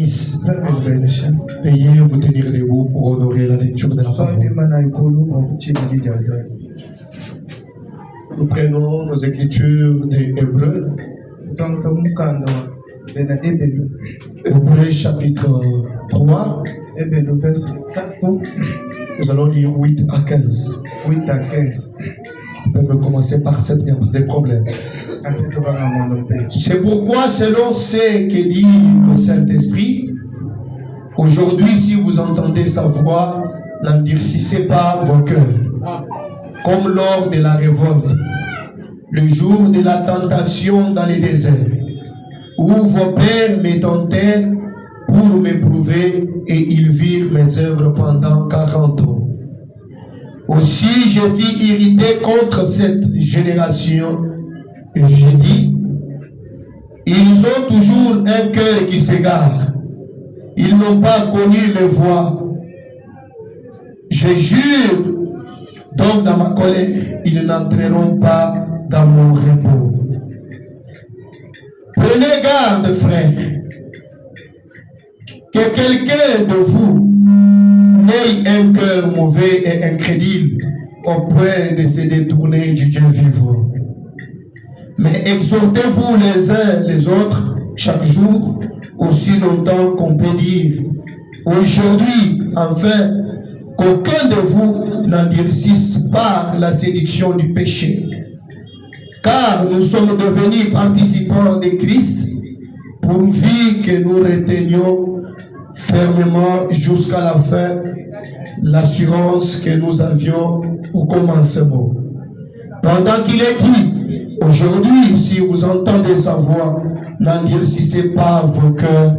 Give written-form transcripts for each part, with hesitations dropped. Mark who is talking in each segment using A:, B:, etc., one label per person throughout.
A: bénisse. Veuillez vous tenir debout pour honorer la lecture de la parole. Nous prenons nos écritures des Hébreux. Hébreux chapitre 3. Nous allons lire 8 à 15.
B: 8 à 15.
A: On peut commencer par 7, il n'y a pas de problème. C'est pourquoi, selon ce que dit le Saint-Esprit, aujourd'hui, si vous entendez sa voix, n'endurcissez pas vos cœurs, comme lors de la révolte, le jour de la tentation dans les déserts, où vos pères me tentèrent pour m'éprouver et ils virent mes œuvres pendant 40 ans. Aussi, je fus irrité contre cette génération et je dis, ils ont toujours un cœur qui s'égare. Ils n'ont pas connu mes voies. Je jure, donc dans ma colère, ils n'entreront pas dans mon repos. Prenez garde, frères, que quelqu'un de vous n'ait un cœur mauvais et incrédule au point de se détourner du Dieu vivant. Mais exhortez-vous les uns les autres chaque jour, aussi longtemps qu'on peut dire aujourd'hui, enfin, qu'aucun de vous n'endurcisse pas la séduction du péché. Car nous sommes devenus participants de Christ, pourvu que nous retenions fermement jusqu'à la fin l'assurance que nous avions au commencement. Pendant qu'il est dit, aujourd'hui, si vous entendez sa voix, n'endurcissez pas vos cœurs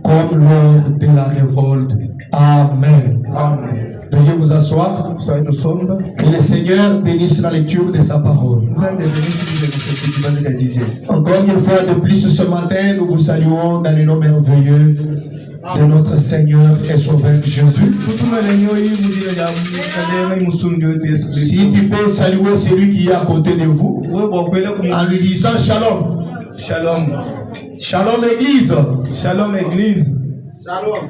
A: comme lors de la révolte. Amen.
B: Amen.
A: Veuillez vous asseoir. Que le Seigneur bénisse la lecture de sa parole. Encore une fois de plus ce matin, nous vous saluons dans le nom merveilleux de notre Seigneur et Sauveur Jésus. Si tu peux saluer celui qui est à côté de vous en lui disant Shalom.
B: Shalom.
A: Shalom Église.
B: Shalom Église.
C: Shalom.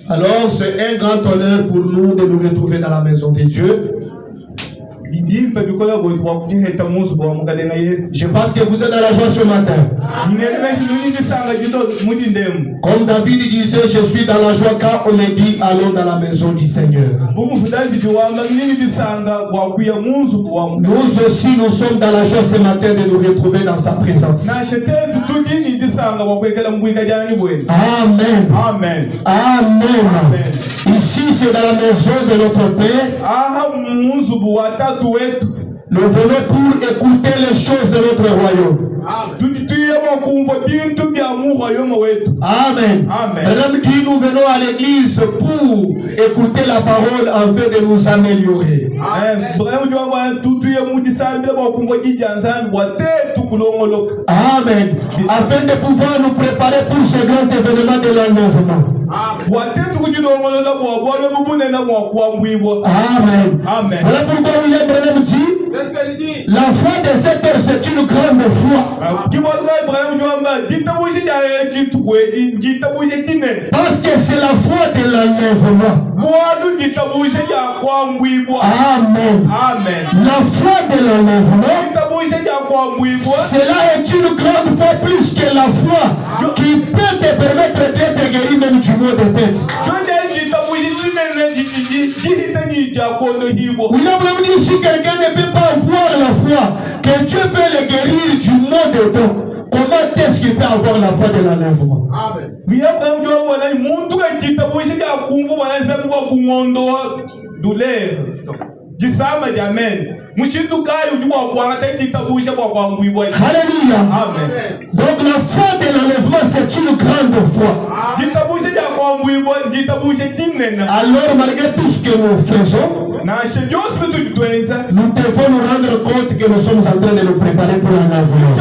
A: Alors c'est un grand honneur pour nous de nous retrouver dans la maison de Dieu. Je pense que vous êtes dans la joie ce matin. Comme David disait, je suis dans la joie quand on me dit allons dans la maison du Seigneur. Nous aussi, nous sommes dans la joie ce matin de nous retrouver dans sa présence. Amen.
B: Amen.
A: Amen. Ici, c'est dans la maison de notre Père. Nous venons pour écouter les choses de notre royaume. Amen. Madame dit, nous venons à l'église pour écouter la parole afin de nous améliorer. Amen. Afin de pouvoir nous préparer pour ce grand événement de l'enlèvement. Amen. Voilà pourquoi William Branham dit, la foi de cette heure, c'est une grande foi. Parce que c'est la foi de l'enlèvement. Amen. La foi de l'enlèvement, cela est une grande foi plus que la foi qui peut te permettre d'être guéri même du mot de tête. William Branham dit, si quelqu'un ne peut pas avoir la foi, que Dieu peut le guérir du mot de tête, comment est-ce qu'il peut avoir la foi de l'enlèvement?
C: Amen.
A: Alléluia.
B: Amen.
A: Donc la foi de l'enlèvement, c'est une grande foi. Alors malgré tout ce que nous faisons, nous devons nous rendre compte que nous sommes en train de nous préparer pour l'enlèvement.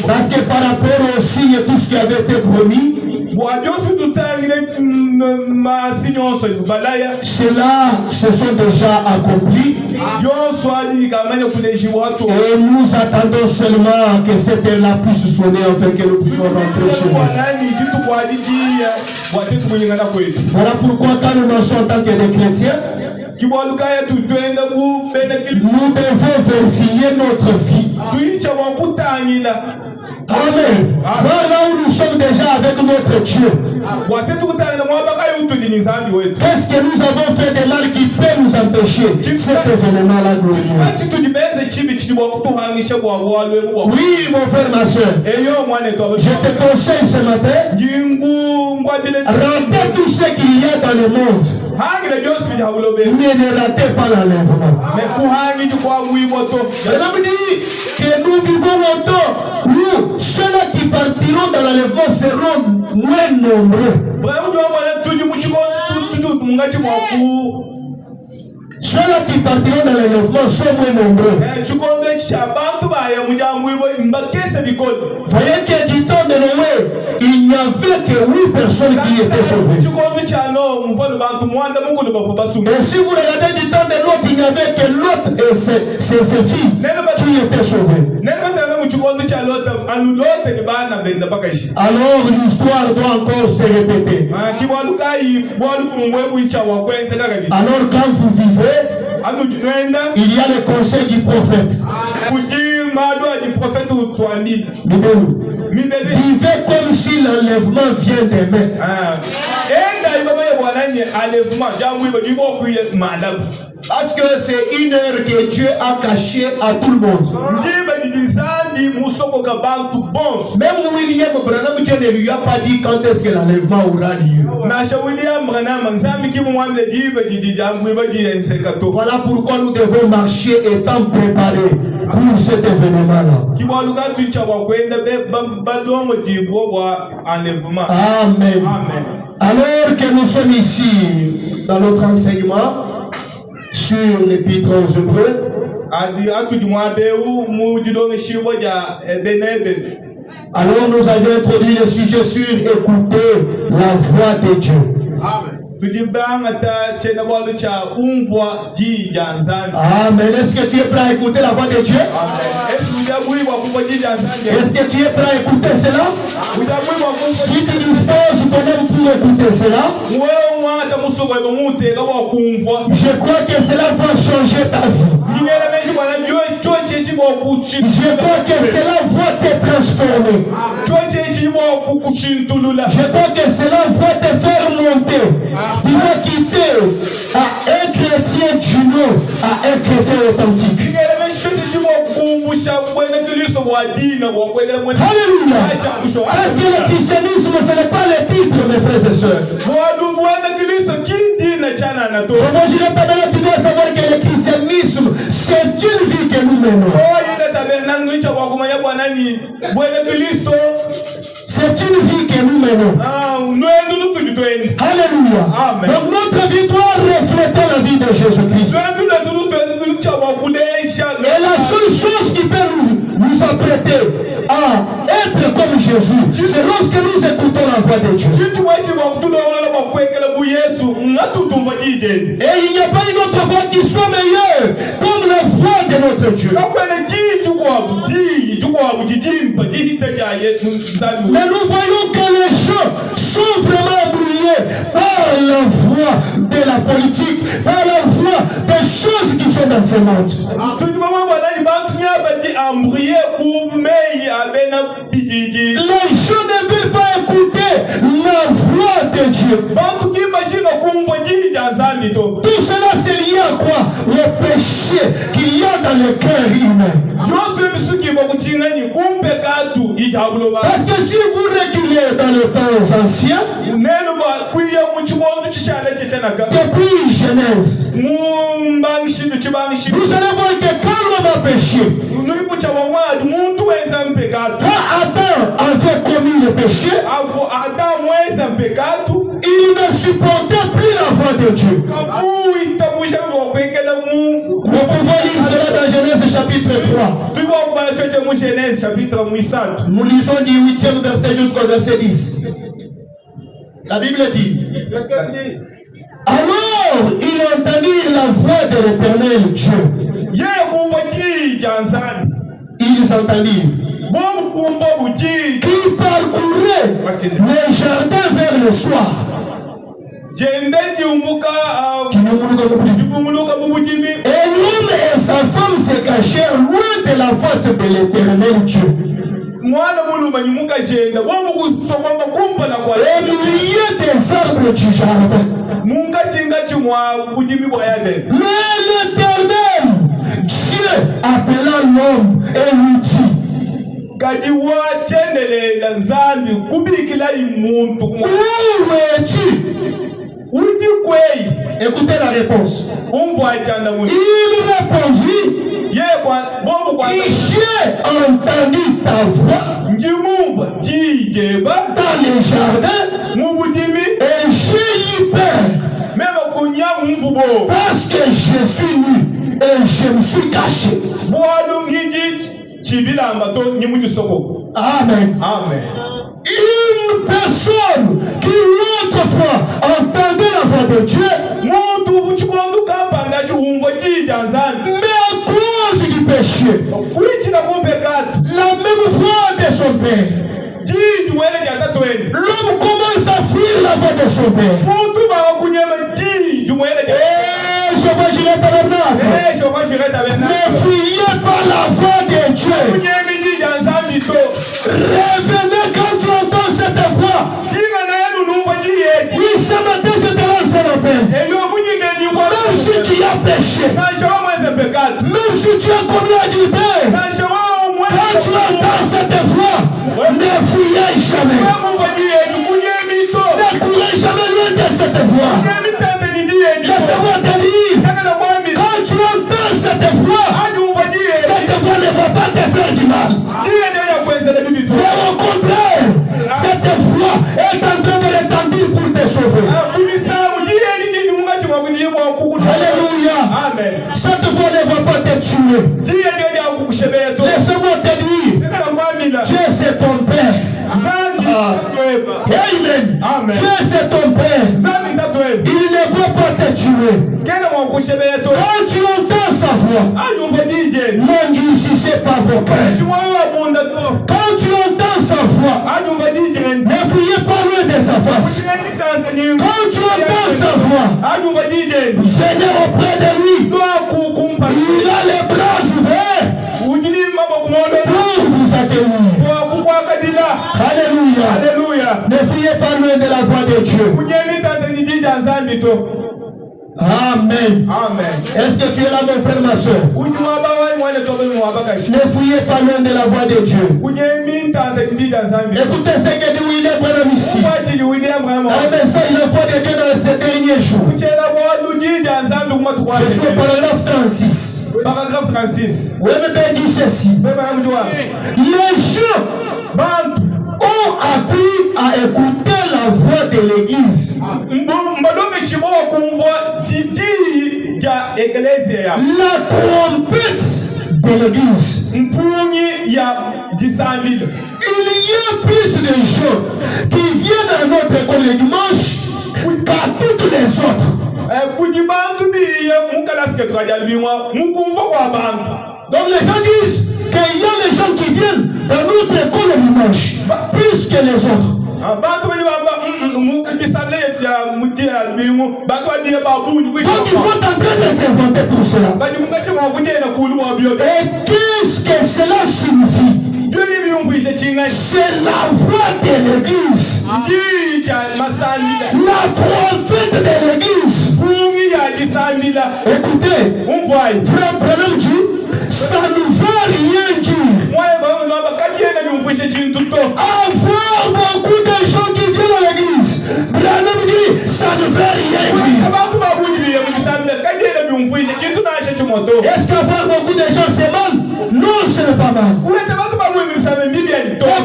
A: Parce que par rapport aux signes et tout ce qui avait été promis, Cela se sont déjà accomplis. Et nous attendons seulement que cette heure-là puisse sonner afin que nous puissions rentrer chez nous. Voilà pourquoi quand nous marchons en tant que des chrétiens, nous devons vérifier notre vie. Amen. Voilà où nous sommes déjà avec notre Dieu. Qu'est-ce que nous avons fait de mal qui peut nous empêcher cet événement-là glorieux? Oui, mon frère, ma soeur. Je te conseille ce matin, ratez tout ce qu'il y a dans le monde. Mais ne ratez pas l'enlèvement. Cela veut dire que nous vivons longtemps. Nous, ceux-là qui partiront dans l'enlèvement seront moins nombreux. Ceux-là qui partiront dans l'enlèvement sont moins nombreux. Voyez que du temps de Noé, il n'y avait que 8 personnes qui étaient sauvées. Et si vous regardez du temps de Lot, il n'y avait que Lot et ses filles qui étaient sauvées. Alors l'histoire doit encore se répéter. Alors quand vous vivez, il y a le conseil du prophète. Vivez comme si l'enlèvement vient demain. Parce que c'est une heure que Dieu a cachée à tout le monde. Même William Branham, Dieu ne lui a pas dit quand est-ce que l'enlèvement aura lieu. Voilà pourquoi nous devons marcher étant préparés pour cet événement-là. Amen. Alors que nous sommes ici dans notre enseignement sur l'épître aux Hébreux, alors nous avions introduit le sujet sur écouter la voix de Dieu. Amen. Est-ce que tu es prêt à écouter la voix de Dieu? Est-ce que tu es prêt à écouter cela? Si tu disposes toi-même pour écouter cela, je crois que cela va changer ta vie. Je crois que cela va te transformer. Je crois que cela va te faire monter. Tu vas quitter à un chrétien du nom à un chrétien authentique. Alléluia. Parce que le christianisme, ce n'est pas le titre, mes frères et sœurs. Je t'appelle, tu dois savoir que le christianisme, c'est une vie que nous menons. C'est une vie que nous menons. Alléluia. Amen. Donc notre vie doit refléter la vie de Jésus-Christ. Et la seule chose qui peut nous apprêter à être comme Jésus, c'est lorsque nous écoutons la voix de Dieu. Et il n'y a pas une autre voix qui soit meilleure comme la voix de notre Dieu. Mais nous voyons que les gens sont vraiment embrouillés par la voix de la politique, par la voix des choses qui sont dans ce monde. Les gens ne veulent pas écouter la voix de Dieu. Tout cela c'est lié à quoi? Le péché qu'il y a dans le cœur humain. Parce que si vous reculez dans les temps anciens, depuis Genèse, vous allez voir que quand l'homme a péché, quand Adam avait commis le péché, il ne supportait plus la voix de Dieu. Nous pouvons lire cela dans Genèse chapitre 3. Nous lisons du 8e verset jusqu'au verset 10. La Bible dit. Alors, il entendit la voix de l'Éternel Dieu. Ils entendirent. Qui parcourait les jardins vers le soir. Et l'homme et sa femme se cachèrent loin de la face de l'Éternel Dieu. Au milieu des arbres du jardin. Mais l'Éternel Dieu appela l'homme et lui dit. Où es-tu? Écoutez la réponse. Il répondit. J'ai entendu ta voix dans les jardins et j'ai eu peur parce que je suis nu et je me suis caché. Amen.
B: Amen.
A: Une personne qui autrefois entendait la voix de Dieu, mais à cause du péché, la même voix de son père, l'homme commence à fuir la voix de son père. Je vais gérer tabernacle. Ne fuyez pas la voix de Dieu. Revenez quand tu entends cette voix. Oui, ce matin je te lance l'appel. Même si tu as péché, même si tu as commis adultère, quand tu entends cette voix, ne fuyez jamais. Ne courez jamais loin de cette voix. Laissez-moi te dire, quand tu entends cette voix ne va pas te faire du mal. Mais au contraire, cette voix est en train de l'étendre pour te sauver. Alléluia. Amen. Cette voix ne va pas te tuer. Laisse-moi te dire, Dieu c'est ton Père. Amen. Dieu c'est ton Père. Il ne va pas te tuer. Quand tu entends sa voix, n'endurcissez pas vos cœurs. Quand tu entends sa voix, ne fuyez pas loin de sa face. Quand tu entends sa voix, venez auprès de lui. Il a les bras ouverts pour vous accueillir. Alléluia. Alléluia. Ne fuyez pas loin de la voix de Dieu. Amen. Amen. Est-ce que tu es là, mon frère, ma soeur? Ne fuyez pas loin de la voix de Dieu. Écoutez ce que dit William Branham ici. Amen. Ça, il a foi de Dieu dans ces derniers jours. Je suis au paragraphe 36.
B: Paragraphe 36.
A: Oui, mais dit ceci. Les gens ont appris à écouter la voix de l'église. La trompette de l'église. Il y a plus de gens qui viennent à notre école le dimanche qu'à toutes les autres. Donc les gens disent qu'il y a les gens qui viennent dans notre école le dimanche plus que les autres. Donc ils sont en train de s'inventer pour cela. Et qu'est-ce que cela signifie? C'est la voix de l'église. La trompette de l'église. Écoutez, frère Branham dit, ça ne veut rien dire. Avoir beaucoup de gens qui viennent à l'église, Branham dit, ça ne veut rien dire. Est-ce qu'avoir beaucoup de gens c'est mal? Non, ce n'est pas mal. Et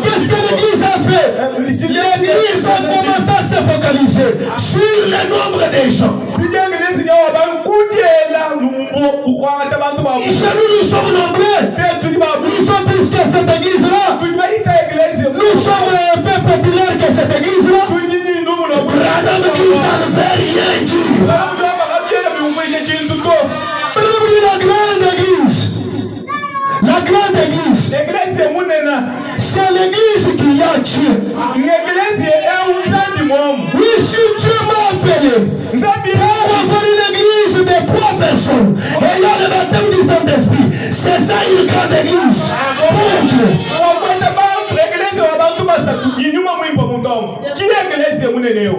A: qu'est-ce que l'église a fait? L'église a commencé à se focaliser sur le nombre de gens. Chez nous sommes nombreux. Nous sommes plus que cette église-là. Nous sommes un peu populaires que cette église-là. à Dieu. Oui, si Dieu m'a appelé pour avoir une église de 3 personnes ayant le baptême du Saint-Esprit, c'est ça une grande église pour Dieu.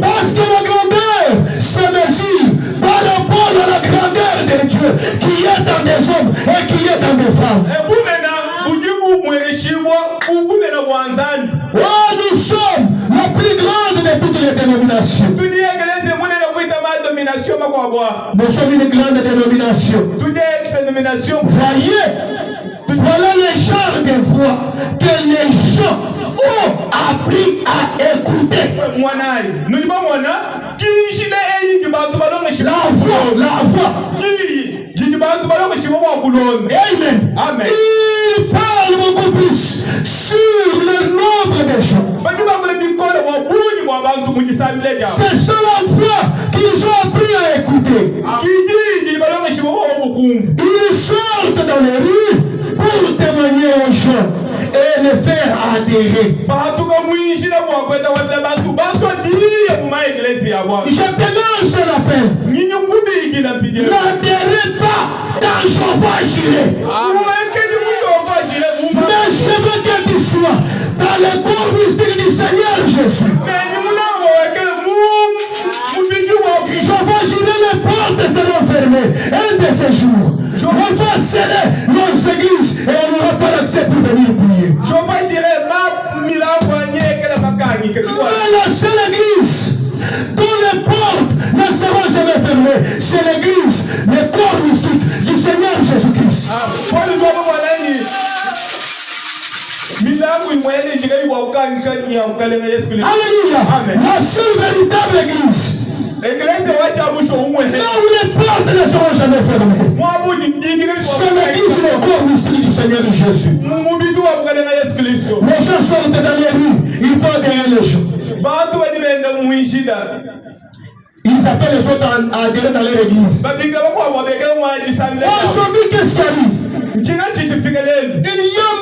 A: Parce que la grandeur se mesure par rapport à la grandeur de Dieu qui est dans des hommes et qui est dans des femmes. Oh, nous sommes la plus grande de toutes les dénominations. Nous sommes une grande dénomination. Voyez, voilà le genre de voix que les gens ont appris à écouter. La voix. Amen. Il parle beaucoup plus sur le nombre de gens. C'est ça la voix qu'ils ont appris à écouter. Ils sortent dans les rues pour témoigner aux gens et les faire adhérer. Je te lance l'appel. N'adhérez pas dans Jéhovah Jireh. Mais je veux que tu sois dans le corps mystique du Seigneur Jésus. Jéhovah Jireh, les portes seront fermées. Un de ces jours, on va sceller nos églises et on n'aura pas l'accès pour venir prier. Mais la seule église dont les portes ne seront jamais fermées, c'est l'église, le corps mystique du Seigneur Jésus-Christ. Alléluia. La seule véritable église. Là où les portes ne seront jamais fermées. C'est l'église, le corps mystique du Seigneur Jésus. Les gens sortent dans les rues, il faut adhérer les gens. Ils appellent les autres à adhérer dans leur église. Aujourd'hui, qu'est-ce qui arrive? Il y a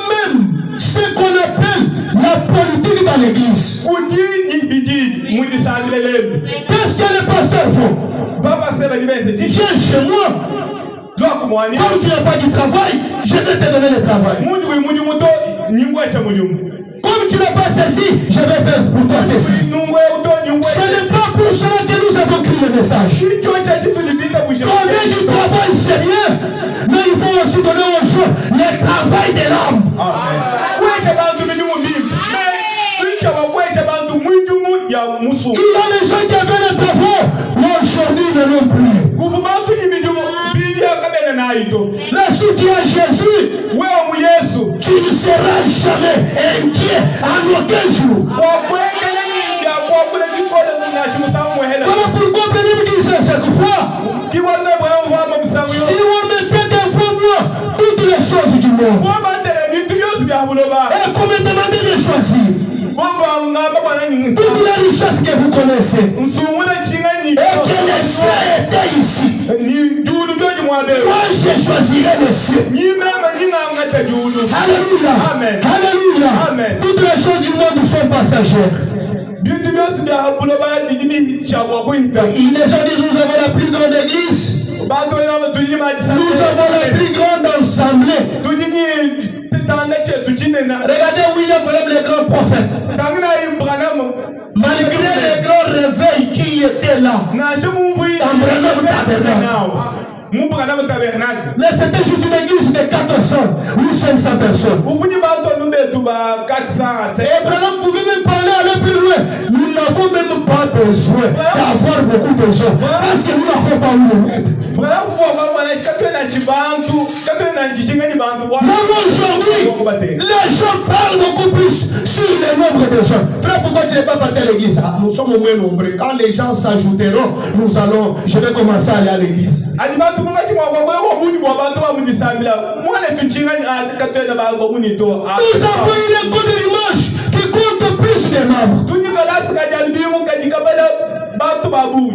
A: même ce qu'on appelle la politique dans l'église. Qu'est-ce que les pasteurs font? Viens chez moi. Comme tu n'as pas du travail, je vais te donner le travail. Comme tu n'as pas ceci, je vais faire pour toi ceci. Ce n'est pas pour cela que nous avons écrit le message. Combien du travail, c'est bien, mais il faut aussi donner aux gens le travail de l'âme. Il y a les gens qui avaient le travail, aujourd'hui ils ne l'ont plus. Mais si tu as Jésus, tu ne seras jamais inquiet en aucun jour. Voilà pourquoi Bénédicte disait chaque fois, si on mettait devant moi toutes les choses du monde, et qu'on me demandait de choisir toutes les richesses que vous connaissez, et que les cieux étaient ici, moi je choisirai les cieux. Alléluia. Amen. Alléluia. Amen. Toutes les choses du monde sont passagères. Les gens disent nous avons la plus grande église, nous avons la plus grande assemblée. Regardez William Branham, le grand prophète. Malgré les grands réveils qui étaient là, mais c'était juste une église de 400 ou 500 personnes. Et Branham pouvait même parler, aller plus loin. Nous n'avons même pas besoin d'avoir beaucoup de gens parce que nous n'avons pas où les mettre. Même aujourd'hui, les gens parlent beaucoup plus sur le nombre de gens. Frère, pourquoi tu n'es pas parti à l'église? Nous sommes au moins nombreux. Quand les gens s'ajouteront, je vais commencer à aller à l'église. Nous avons une école de l'image qui compte plus de membres.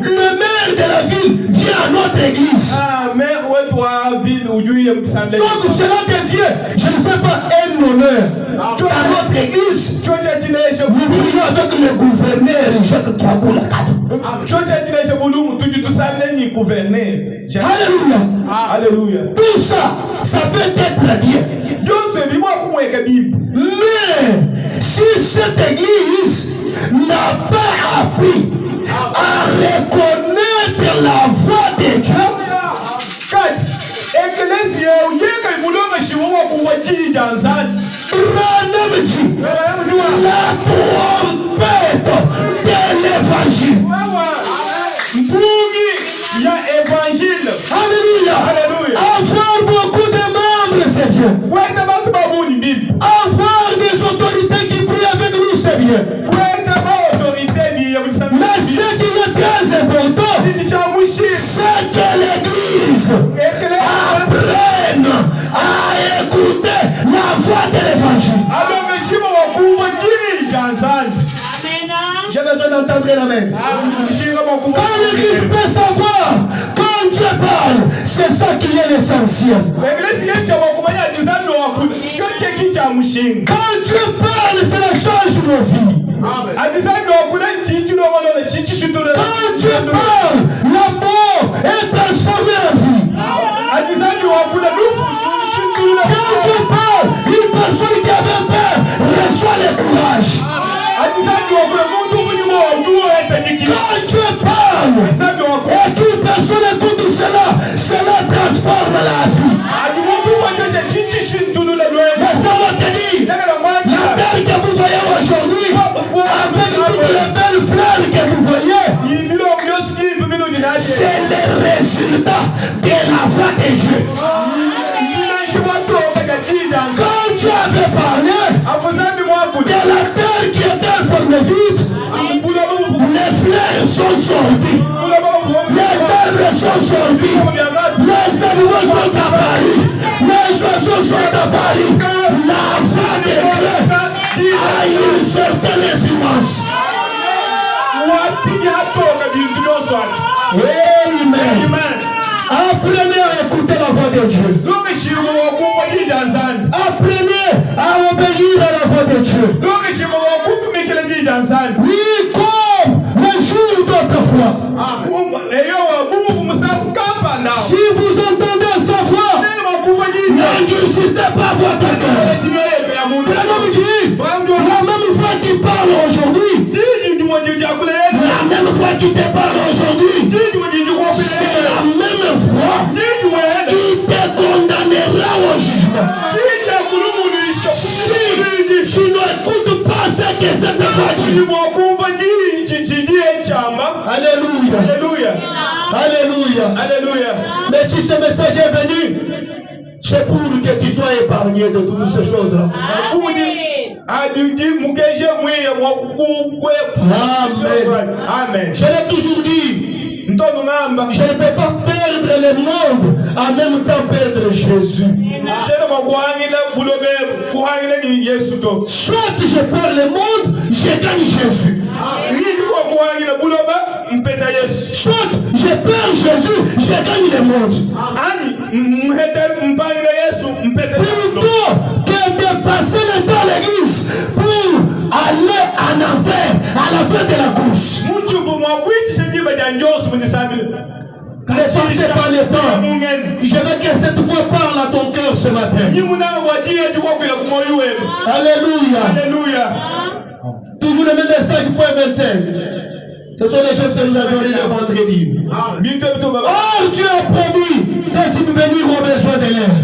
A: Le maire de la ville vient à notre église. Donc cela devient, je ne sais pas, un honneur à notre église. Nous vivons avec le gouverneur Jacques Kaboula. Alléluia.
B: Alléluia.
A: Tout ça, ça peut être bien. Mais si cette église n'a pas appris à reconnaître la voix de Dieu, Branham dit la trompette de l'évangile. Alléluia. Avoir beaucoup de membres, c'est bien. Avoir des autorités qui prient avec nous, c'est bien. Mais ce qui est très important, c'est que l'Église apprenne à écouter la voix de l'Évangile. J'ai besoin d'entendre l'amen. Quand l'Église peut savoir, quand Dieu parle, c'est ça qui est l'essentiel. Quand Dieu parle, cela change nos vies. Quand Dieu parle, la mort est transformée en vie. Quand Dieu parle, une personne qui avait peur reçoit le courage. Quand Dieu parle et qu'une personne écoute cela, cela transforme la vie. Laissez-moi te dire, la terre que vous voyez aujourd'hui, avec toutes les belles fleurs que vous voyez, c'est le résultat de la voix de Dieu. Quand Dieu avait parlé de la terre qui était en forme vide, les fleurs sont sorties, les arbres sont sortis, les animaux sont apparus, les oiseaux sont apparus. La voix de Dieu a une certaine influence. Amen. Apprenez à écouter la voix de Dieu. Apprenez à obéir à la voix de Dieu. Oui, comme le jour d'autrefois. Si vous entendez sa voix, n'endurcissez pas votre cœur. Branham dit, la même voix qui parle aujourd'hui, la même voix qui te parle aujourd'hui, c'est la même voix qui te condamnera au jugement. Si tu n'écoutes pas ce que cette voix dit. Alléluia. Alléluia.
B: Alléluia.
A: Mais si ce message est venu, c'est pour que tu sois épargné de toutes ces choses-là. Amen. Je l'ai toujours dit. Je ne peux pas perdre le monde en même temps perdre Jésus. Soit je perds le monde, je gagne Jésus. Soit je perds Jésus, je gagne le monde. Plutôt que de passer le temps à l'église pour aller en enfer à la fin de la course. Ne passez pas le temps. Je veux que cette voix parle à ton cœur ce matin. Alléluia. Toujours le même message pour 21. Ce sont les choses que nous avons lues le vendredi. Oh, Dieu a promis de subvenir aux besoins de l'air.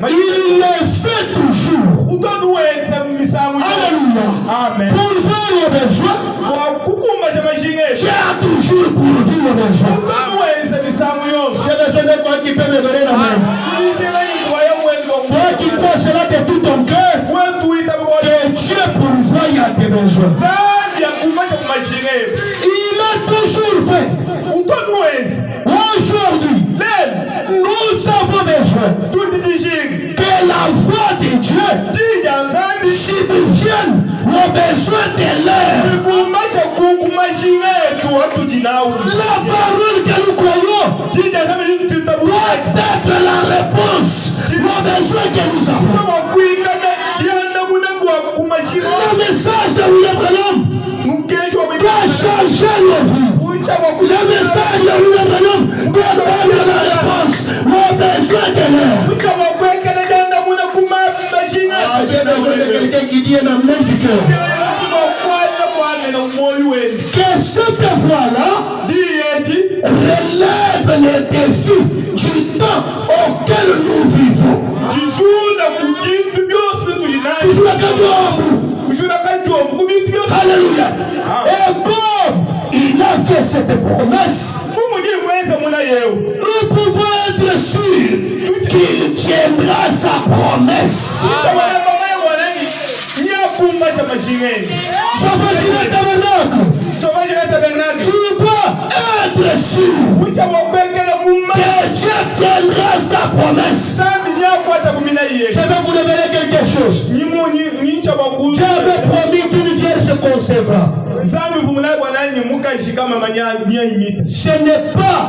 A: Il le fait toujours. Alléluia. Pour faire nos besoins, Dieu a toujours pourvu nos besoins. J'ai besoin de toi qui peut me donner la main. Toi qui crois cela de tout ton cœur, que Dieu pourvoie à tes besoins. Il a toujours fait. Aujourd'hui, nous avons besoin que la voix de Dieu subvienne chrétiennes ont besoin de l'air. La parole que nous croyons doit être la réponse aux besoins que nous avons. Le message de William Branham doit changer nos vies. Le message de William Branham doit donner la réponse aux besoins de l'air. J'ai besoin de quelqu'un qui dit un amen du cœur. Que cette voix-là relève les défis du temps auquel nous vivons. Alléluia. Et comme il a fait cette promesse, nous pouvons être sûrs qu'il tiendra sa promesse. Tu dois être sûr que Dieu tiendra sa promesse. Je vais vous révéler quelque chose. Dieu avait promis qu'une vierge concevra. Ce n'est pas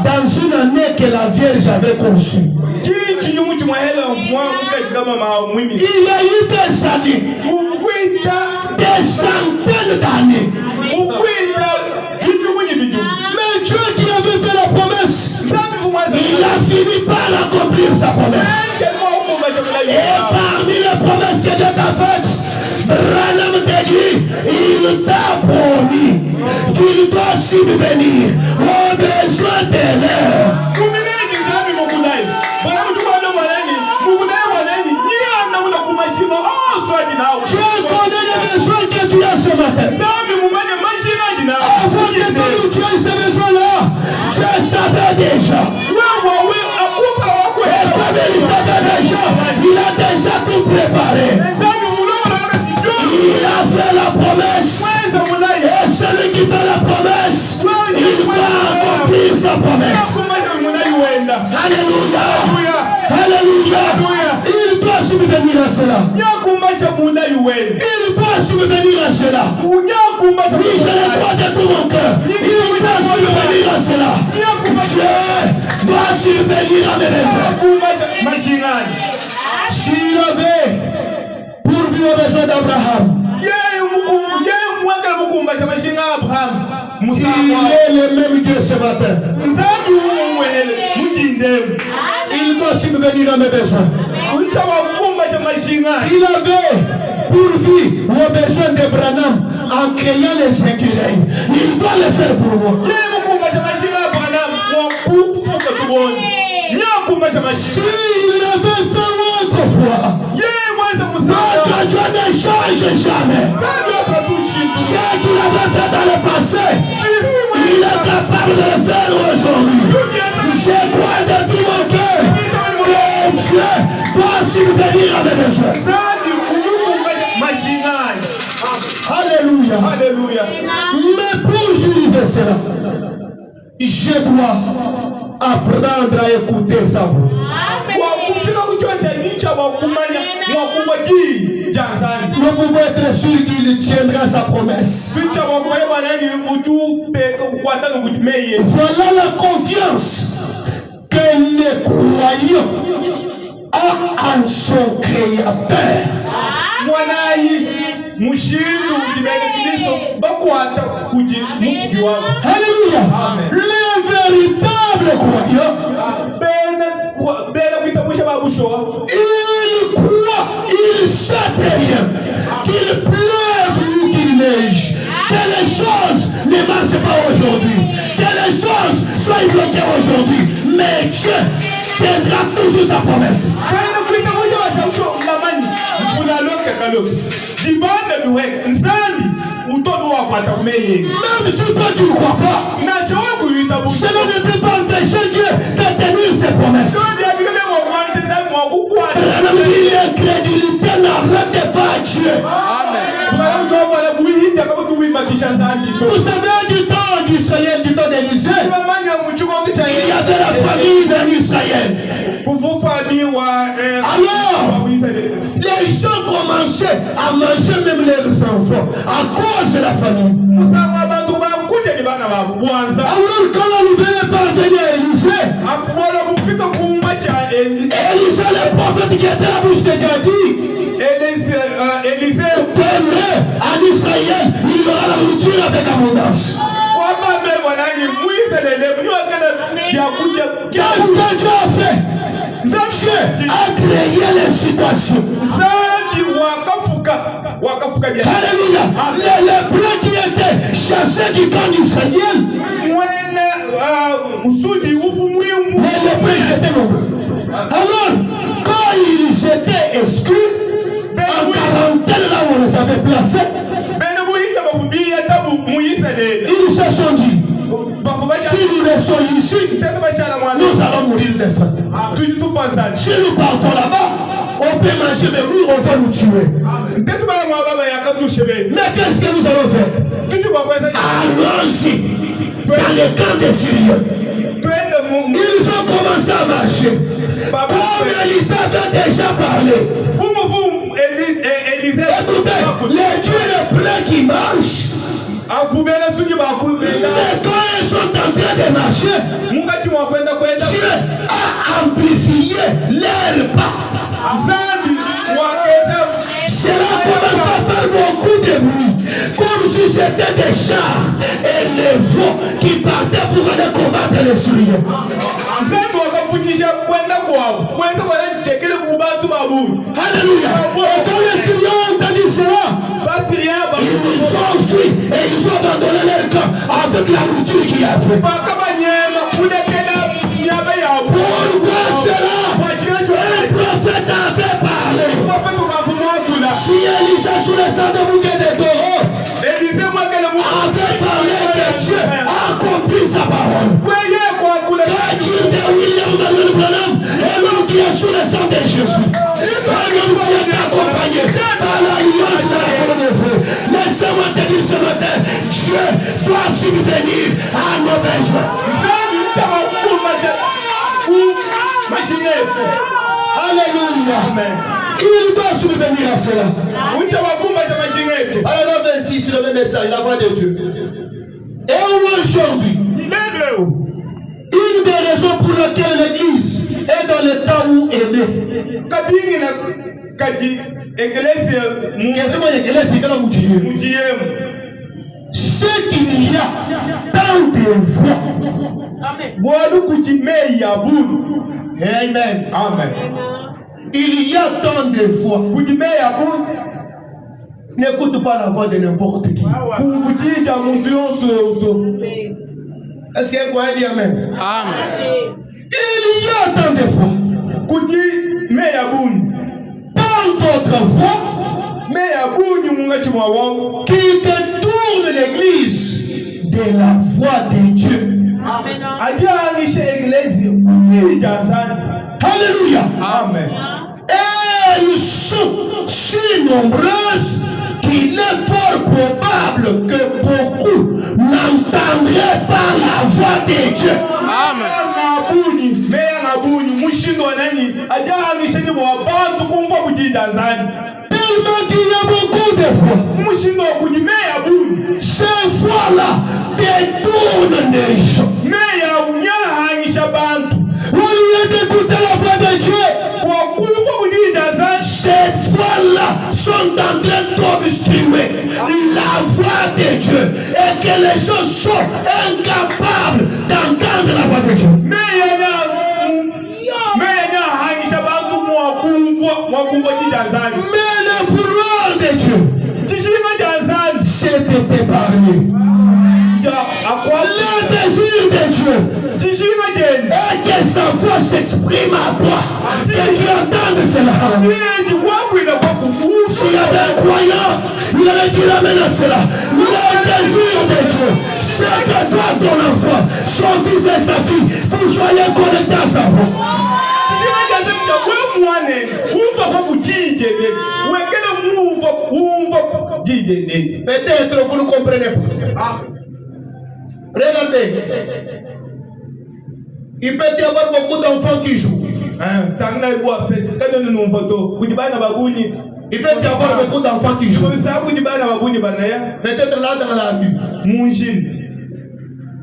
A: dans une année que la vierge avait conçu. Il y a eu des années, des centaines d'années. Mais Dieu qui avait fait la promesse, il a fini par accomplir sa promesse. Et parmi les promesses que Dieu t'a faites, Branham te dit, il t'a promis qu'il doit subvenir aux besoins de l'air. Tu connais les besoins que tu as ce matin. Avant que tu aies ces besoins-là, tu savais déjà. Et comme il savait déjà, il a déjà tout préparé. Il a fait la promesse. Et celui qui fait la promesse, il va accomplir sa promesse. Alléluia. Alléluia. Il doit subvenir à cela. Il doit subvenir à cela. Oui, je le crois de tout mon cœur. Il doit subvenir à cela. Dieu doit subvenir à mes besoins. S'il avait pourvu aux besoins d'Abraham, il est le même Dieu ce matin. Il doit subvenir à mes besoins. Il avait pourvu aux besoins de Branham en créant les écureuils. Il doit le faire pour moi. S'il avait fait autrefois, notre Dieu ne change jamais. Ce qu'il avait fait dans le passé, il est capable de le faire aujourd'hui. Je crois de tout mon cœur que Dieu doit subvenir à mes besoins. Alléluia.
B: Alléluia.
A: Mais pour juger cela, je dois apprendre à écouter sa voix. Nous pouvons être sûrs qu'il tiendra sa promesse. Voilà la confiance que les croyants ont en son Créateur. Alléluia. Les véritables croyants, ils croient, ils savent bien qu'il pleuve ou qu'il neige, que les choses ne marchent pas aujourd'hui, que les choses soient bloquées aujourd'hui, mais Dieu tiendra toujours sa promesse. Même si toi tu ne crois pas, cela ne peut pas empêcher Dieu de tenir ses promesses. L'incrédulité n'arrête pas Dieu. Vous savez, du temps d'Israël, du temps d'Élisée, il y avait la famille en Israël. Alors, les gens commençaient commencé à manger même les enfants à cause de la famille. Alors quand la nouvelle est parvenue à Élisée, Élisée le prophète qui était à la bouche de Dieu dit,
B: Élisée
A: en Israël, il y aura la nourriture avec abondance. Qu'est-ce que Dieu a fait? Dieu a créé les situations. Alléluia. Les plans qui étaient chassés du camp d'Israël, les plans étaient nombreux. Alors, quand ils étaient exclus, en quarantaine là où on les avait placés, ils se sont dit, si nous restons ici, nous allons mourir de faim. Si nous partons là-bas, on peut manger, mais nous, on va nous tuer. Mais qu'est-ce que nous allons faire? Allons-y dans les camps des Syriens. Ils ont commencé à marcher. Comme Élisée avait déjà parlé. Écoutez, les dieux les pleins qui marchent, mais quand ils sont en train de marcher, Dieu a amplifié leur pas. Cela commence à faire beaucoup de bruit, comme si c'était des chars et les veaux qui partaient pour aller combattre les Syriens. Alléluia. Et quand les Syriens ont entendu cela, ils ont fui et ils ont abandonné leur camp avec la nourriture qu'il y avait. Pourquoi cela? Un prophète avait parlé. Si Élisée sous les sangs de bouquet de taureaux avait parlé que Dieu a accompli sa parole. Que Dieu de William Manuel Branham est l'homme qui est sous les sangs de Jésus. L'homme qui est accompagné par l'alliance de la colonne de feu. Laissez-moi te dire ce matin, Dieu doit subvenir à nos besoins. Alléluia. Il doit subvenir à cela. Alors 26, le même message, la voix de Dieu. Et aujourd'hui, une des raisons pour lesquelles l'Église est dans l'état où elle est. C'est qu'il y a tant de voix. Amen.
B: Amen.
A: Il y a tant de voix. N'écoute pas la voix de n'importe qui. Est-ce qu'il y a quoi dire amen?
C: Amen.
A: Il y a tant de voix. Tant d'autres voix qui détournent l'église de la voix de Dieu.
C: Amen.
A: Alléluia.
B: Amen.
A: Et ils sont si nombreuses qu'il est fort probable que beaucoup n'entendraient pas la voix de Dieu.
C: Amen.
A: Tellement qu'il y a beaucoup de voix. Ces voix-là détournent les gens. Au lieu d'écouter la voix de Dieu, ces voix-là sont en train d'obstruer la voix de Dieu et que les gens sont incapables d'entendre la voix de Dieu. Mais le vouloir de Dieu, c'est de t'épargner. Le désir de Dieu est que sa voix s'exprime à toi, que tu entendes cela. S'il y avait un croyant, il aurait dû l'amener à cela. Le désir de Dieu, c'est que toi, ton enfant, son fils et sa fille, vous soyez connectés à sa voix. Peut-être vous ne comprenez pas. Regardez, il peut y avoir beaucoup d'enfants qui jouent. Il peut y avoir beaucoup d'enfants qui jouent. Peut-être là dans la rue.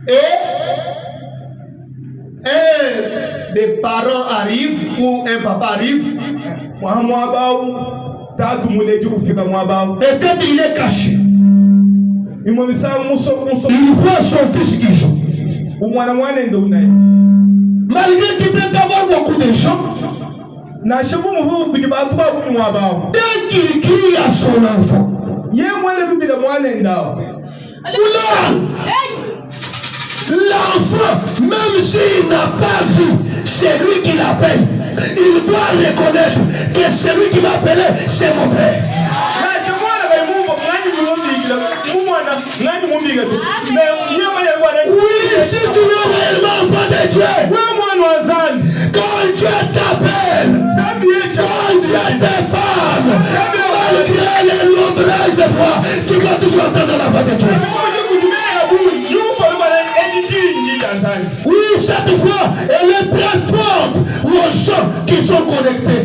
A: Et un des parents arrive ou un papa arrive. Peut-être il est caché. Il voit son fils qui joue. Malgré qu'il peut y avoir beaucoup de gens, dès qu'il crie à son enfant, l'enfant, même s'il n'a pas vu, c'est lui qui l'appelle. Il doit reconnaître que celui qui m'appelait, c'est mon père. Oui, si tu es réellement enfant de Dieu, quand Dieu t'appelle, quand Dieu te parle, malgré les nombreuses fois, tu dois toujours entendre la voix de Dieu. Oui, cette voix, elle est très forte aux gens qui sont connectés.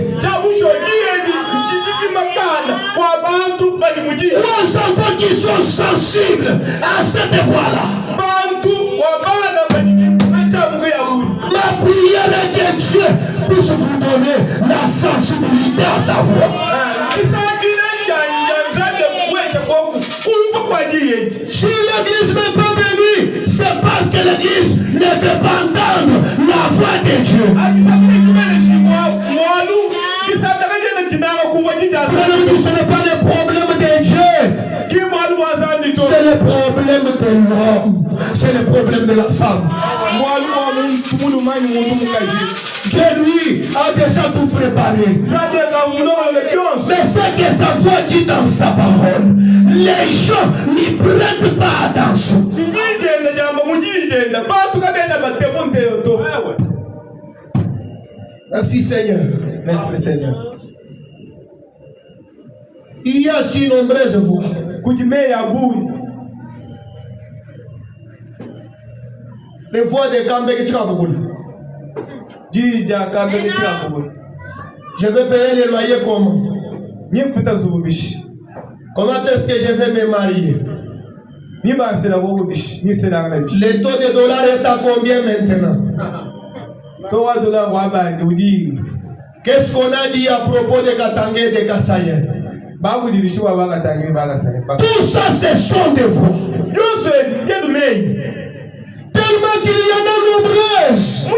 A: Aux enfants qui sont sensibles à cette voix-là. Ma prière est que Dieu puisse vous donner la sensibilité à sa voix. Si l'église n'est pas bénie, c'est parce que l'église ne veut pas entendre la voix de Dieu. Ce n'est pas le problème de Dieu. C'est le problème de l'homme. C'est le problème de la femme. Dieu lui a déjà tout préparé. Mais ce que sa voix dit dans sa parole, les gens n'y prêtent pas attention. Merci Seigneur.
B: Merci Seigneur.
A: Il y a si nombreuses voix. Les voix de Kambé Tchakaboul. Je vais payer les loyers comment? Comment est-ce que je vais me marier? Le taux de dollar est à combien maintenant? Qu'est-ce qu'on a dit à propos de Katangé et de Kassaye? Tout ça, ce sont des voix. Tellement qu'il y en a nombreuses.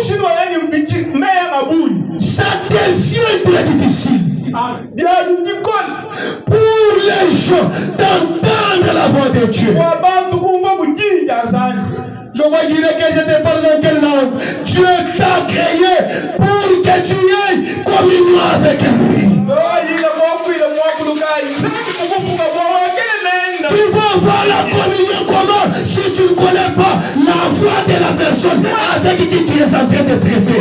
A: Ça devient très difficile pour les gens d'entendre la voix de Dieu. Je vois dire que je te parle dans quelle langue. Dieu t'a créé pour que tu aies communion avec lui. Tu vas voir la communion comment si tu ne connais pas la voix de la personne avec qui tu es en train de traiter.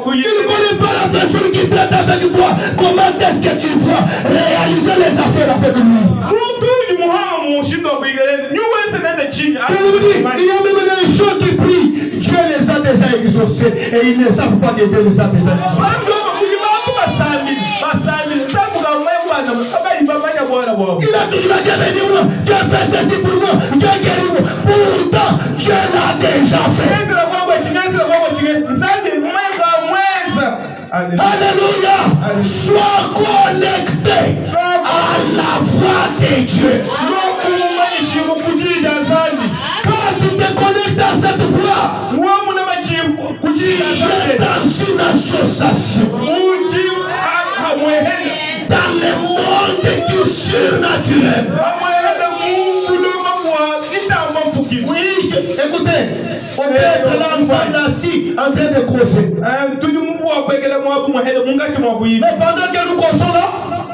A: Tu ne connais pas la personne qui traite avec toi. Comment est-ce que tu vas réaliser les affaires avec lui? Il y a même les gens qui prient. Dieu les a déjà exaucés et ils ne savent pas que Dieu les a déjà exaucés. Il a toujours dit bénis-moi, Dieu fait ceci pour moi, Dieu guérit moi. Pourtant, Dieu l'a déjà fait. Alléluia. Sois connecté à la voix de Dieu. Quand tu te connectes à cette voix, tu es dans une association. Dans le monde du surnaturel. Oui, écoutez, on peut être là ensemble assis en train de causer. Mais pendant que nous causons là,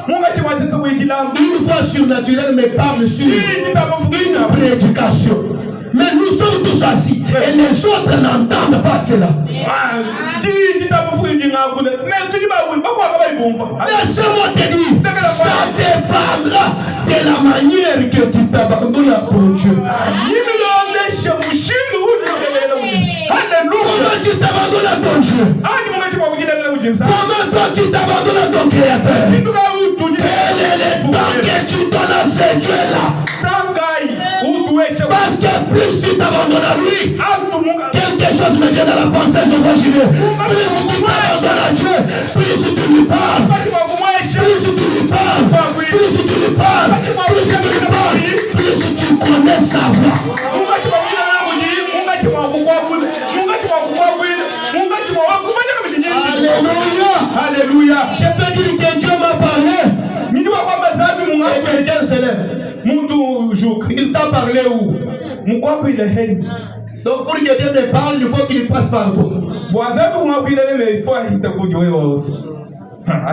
A: une voix surnaturelle me parle sur une prédication. Mais nous sommes tous assis et les autres n'entendent pas cela. Laisse-moi te dire, ça dépendra de la manière que tu t'abandonnes pour Dieu. Comment tu t'abandonnes pour Dieu? Comment toi tu t'abandonnes à ton Créateur? Quel est le temps que tu donnes à ce Dieu-là? Parce que plus tu t'abandonnes à lui, quelque chose me vient dans la pensée, je vois Julien. Plus tu t'abandonnes à Dieu, plus tu lui parles. Plus tu lui parles, plus tu lui parles, plus tu lui parles, plus tu connais sa voix. Alléluia.
B: Alléluia.
A: Je peux dire que Dieu m'a parlé. Et quelqu'un se lève. Il t'a parlé où? Donc pour que Dieu me parle, il faut qu'il passe par toi.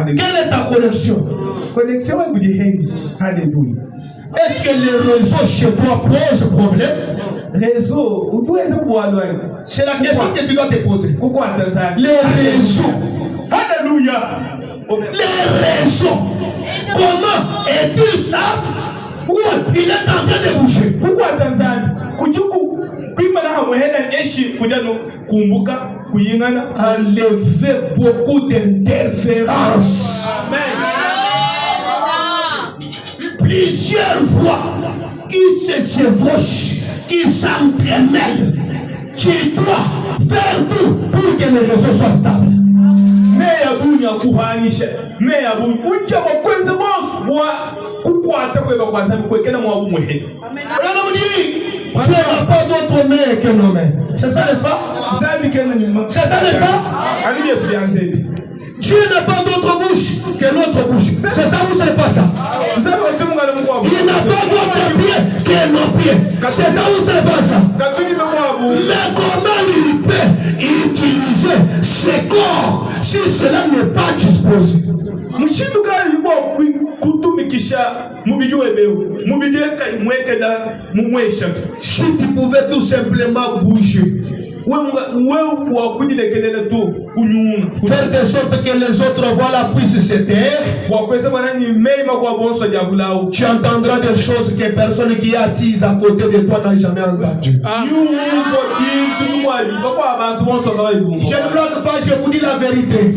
A: Quelle est ta connexion? Est-ce que le réseau chez toi pose problème? C'est la question que tu dois te poser. Les réseaux.
B: Alléluia.
A: Les réseaux. Comment est-il ça? Où il est en train de bouger.
B: Pourquoi Tanzanie?
A: Enlever beaucoup d'interférences.
B: Amen.
A: Plusieurs voix qui se chevauchent, qui s'entremêlent. Tu dois faire tout pour que les réseaux soient stables. Tu n'as pas d'autre main que nos mains. C'est ça, n'est-ce pas? C'est ça, n'est-ce pas? Dieu n'a pas d'autre bouche que notre bouche. C'est ça ou c'est pas ça? Il n'a pas d'autre pied que nos pieds. C'est ça ou c'est pas ça? Mais comment il peut utiliser ses corps si cela n'est pas disposé? Si tu pouvais tout simplement bouger, faire de sorte que les autres voix puissent se taire, tu entendras des choses que personne qui est assise à côté de toi n'a jamais entendues. Je ne bloque pas, je vous dis la vérité.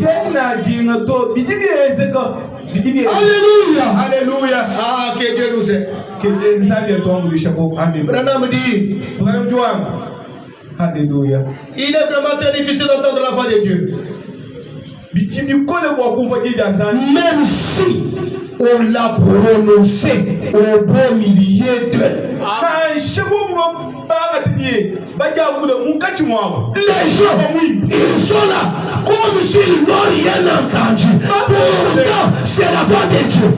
A: Alléluia.
B: Alléluia.
A: Ah, que Dieu nous aide. Branham dit,
B: Alléluia.
A: il est vraiment très difficile d'entendre la voix de Dieu. Même si on l'a prononcé au beau milieu d'eux. Les gens, ils sont là comme s'ils n'ont rien entendu. Pourtant, c'est la voix de Dieu.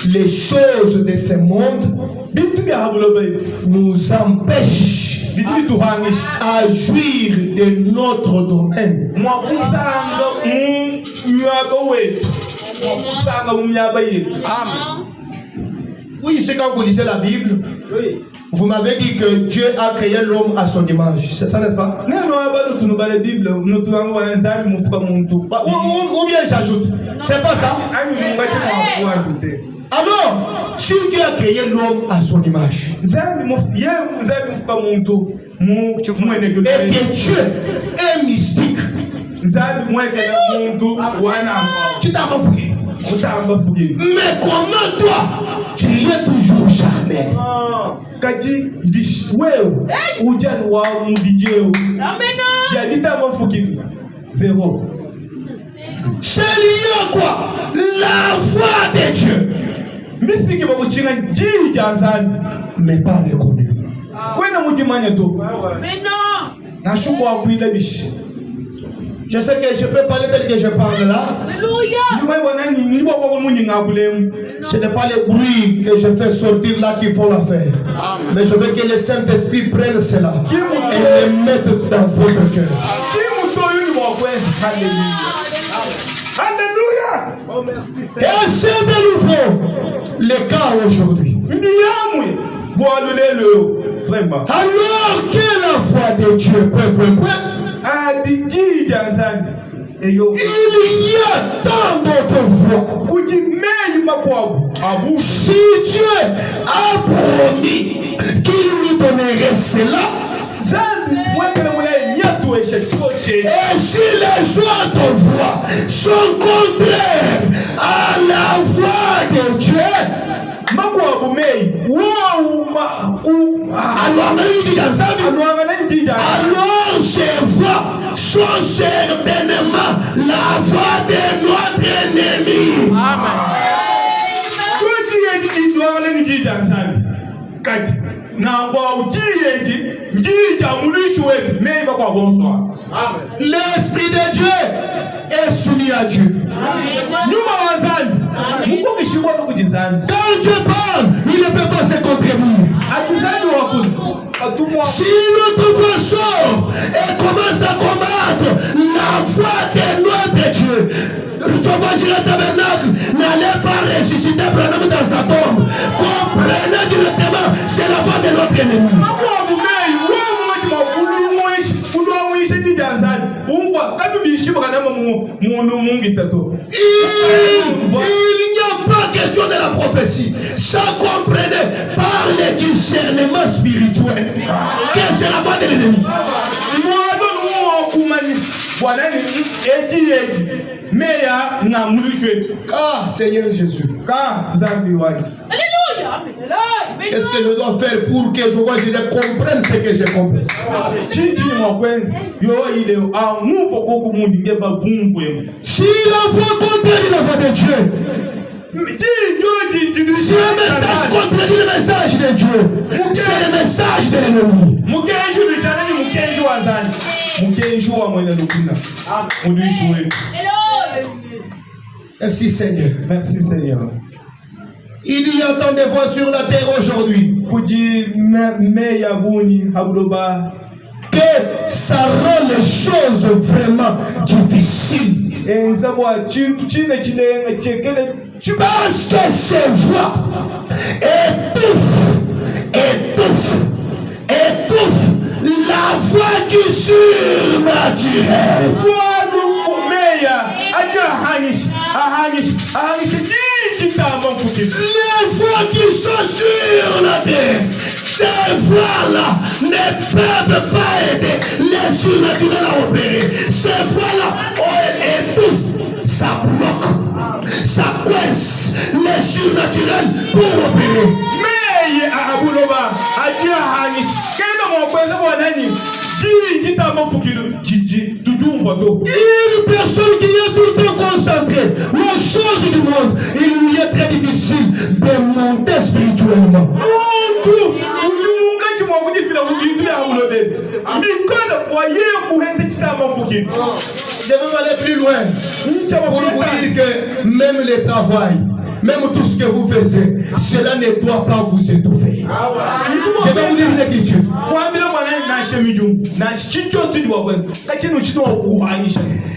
A: Les choses de ce monde nous empêchent à jouir de notre domaine. Oui, c'est quand vous lisez la Bible, vous m'avez dit que Dieu a créé l'homme à son image. C'est ça, n'est-ce pas? Ou bien j'ajoute. C'est pas ça? Alors, si Dieu a créé l'homme à son image, et que Dieu est mystique, tu t'as pas fouillé. Mais comment toi, tu es toujours charnel? C'est lié à quoi? La voix de Dieu. Mais pas reconnu. Je sais que je peux parler tel que je parle là. Ce n'est pas les bruits que je fais sortir là qui font l'affaire. Mais je veux que le Saint-Esprit prenne cela et le mette dans votre cœur. Et c'est de nouveau le cas aujourd'hui. Alors que la voix de Dieu, il y a tant d'autres voix. Si Dieu a promis qu'il lui donnerait cela, Et si les autres voies sont contraires à la voix de Dieu, alors ces voix sont certainement la voix de notre ennemi. L'Esprit de Dieu est soumis à Dieu. Quand Dieu parle, il ne peut pas se contredire. Si notre voix sort et commence à combattre la voix de notre Dieu, le tabernacle n'allait pas ressusciter Branham dans sa tombe. Comprenez directement, c'est la voix de notre ennemi. Il n'y a pas question de la prophétie. Ça comprenez par le discernement spirituel que c'est la voix de l'ennemi. Ah, Seigneur Jésus. Qu'est-ce que je dois faire pour que je comprenne ce que j'ai compris? Si la voix contredit la voix de Dieu, si un message contredit le message de Dieu, c'est le message de l'ennemi. Merci Seigneur.
B: Merci Seigneur.
A: Il y a tant de voix sur la terre aujourd'hui que ça rend les choses vraiment difficiles. Parce que ces voix étouffent la voix du surnaturel. Les voix qui sont sur la terre, ces voix-là ne peuvent pas aider les surnaturels à opérer. Ces voix-là, elles étouffent, ça bloque, ça coince les surnaturels pour opérer. Une personne qui est tout le temps concentrée aux choses du monde, il lui est très difficile de monter spirituellement. Je vais aller plus loin pour vous dire que même le travail, même tout ce que vous faites, cela ne doit pas vous étouffer. Je vais vous dire une écriture.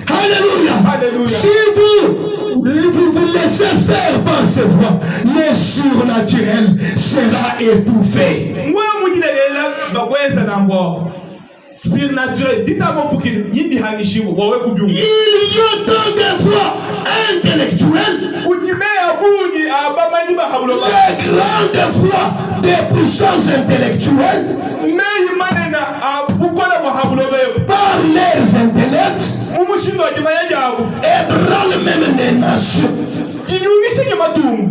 A: Alléluia. Si vous laissez faire par ces voix, le surnaturel sera étouffé.
B: Surnaturel, dites à mon fou qu'il y a des
A: il y a tant de voix intellectuelles, les grandes voix des puissances intellectuelles, par leurs intellects, ébranlent même les nations.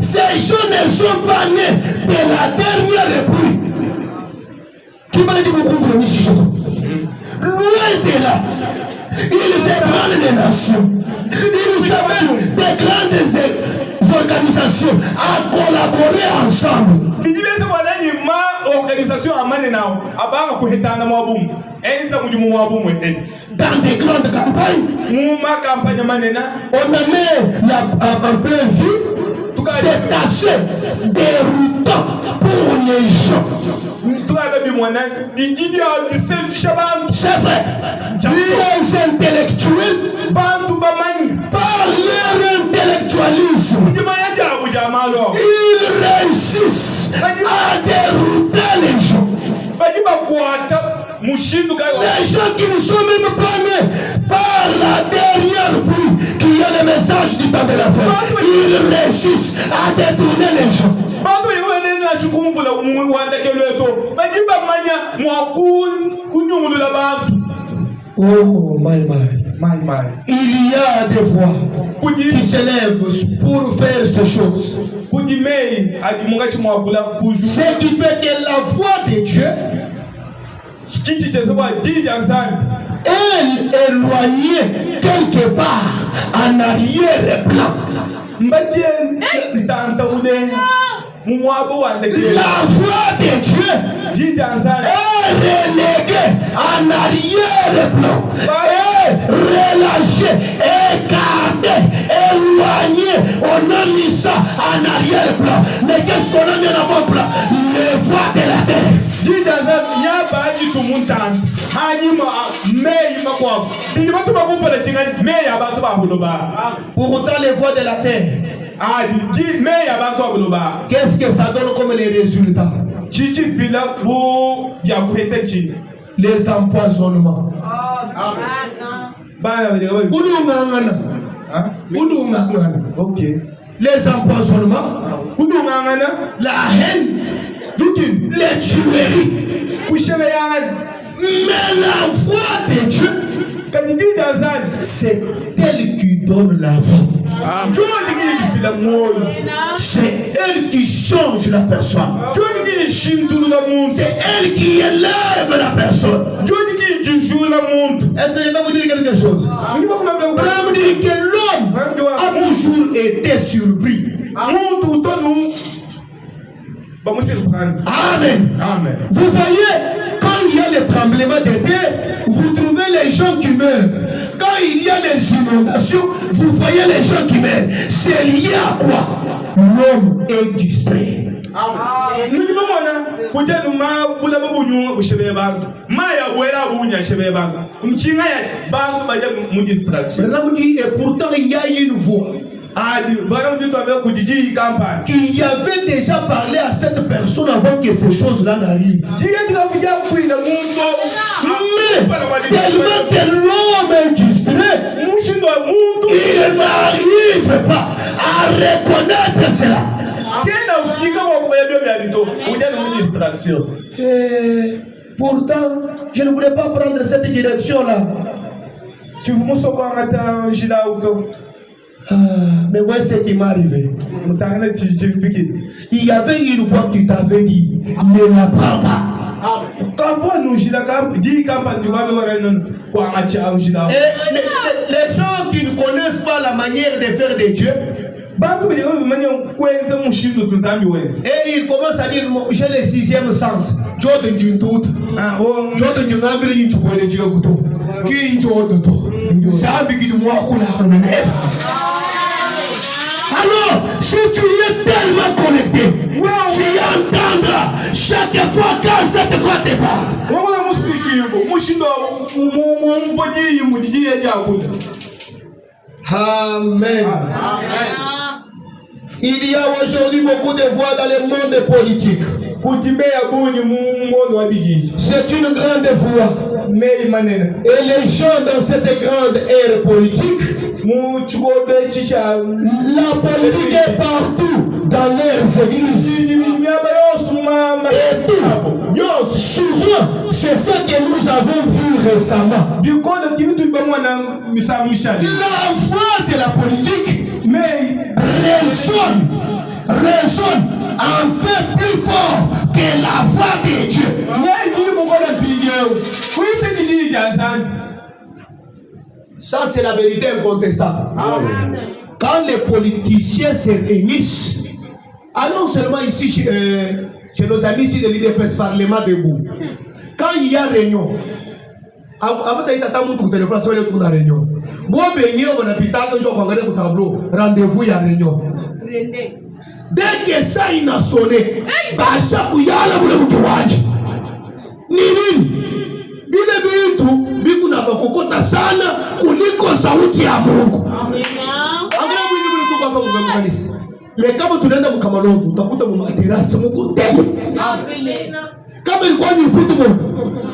A: Ces gens ne sont pas nés de la dernière pluie. Qui m'a dit beaucoup venir si je loin de là, ils ébranlent les nations. Ils amènent des grandes organisations à collaborer ensemble. Dans des grandes campagnes, on a mis en pleine vue. C'est assez déroutant pour les gens. C'est vrai. Les intellectuels, par leur intellectualisme, ils réussissent à dérouter les gens. Les gens qui ne sont même pas nés par la dernière pluie, qui a le message du temps de la fin, ils réussissent à détourner les gens.
B: chikumvula wandekeleto bajiba manya mwakunyungulula bantu.
A: Oh my. Il y a des voix qui s'élèvent pour faire ces choses. Ce qui fait que la voix de Dieu, elle éloignée quelque part en arrière-plan. La voix de Dieu est reléguée en arrière-plan, est relâchée, écartée, éloignée. On a mis ça en arrière-plan. Mais qu'est-ce qu'on a mis en avant-plan? Les voix de la terre. Pour autant, les voix de la terre, qu'est-ce que ça donne comme les résultats? Les empoisonnements.
B: Ok.
A: Les empoisonnements, la haine, les tueries. Mais la voix de Dieu, c'est elle qui donne la vie. C'est elle qui change la personne. C'est elle qui élève la personne. Est-ce que je vais vous dire quelque chose? Je vais vous dire que l'homme a toujours été surpris. Amen. Vous voyez, quand il y a les tremblements de terre, vous trouvez les gens qui meurent. Quand il y a les inondations, vous voyez les gens qui meurent. C'est lié à quoi? L'homme est distrait. Et pourtant il y a une voix qui avait déjà parlé à cette personne avant que ces choses-là n'arrivent. Mais tellement que l'homme est distrait, il n'arrive pas à reconnaître cela. Et pourtant, je ne voulais pas prendre cette direction-là. Mais voyez ce qui m'est arrivé. Il y avait une voix qui t'avait dit, ne la prends pas. Et les gens qui ne connaissent pas la manière de faire de Dieu, et il commence à dire, j'ai le sixième sens. Alors, si tu es tellement connecté, tu entendras chaque fois quand cette voix te parle. Amen. Il y a aujourd'hui beaucoup de voix dans le monde politique. C'est une grande voix. Et les gens dans cette grande ère politique, la politique est partout dans leurs églises. Et tout. Souvent, c'est ça que nous avons vu récemment. La voix de la politique résonne en fait plus fort que la voix de Dieu. Ça, c'est la vérité incontestable. Quand les politiciens se réunissent, allons seulement ici chez nos amis ici de l'IDPS Parlement debout. Quand il y a réunion, rendez-vous, il y a réunion. Dès que ça il a sonné, nini bile bintu bikuna bakokota sana kuliko sauti ya Mungu. Mais kama tunaenda mkamalongo utakuta mumaterasi muko tele. Kama ilikuwa ni football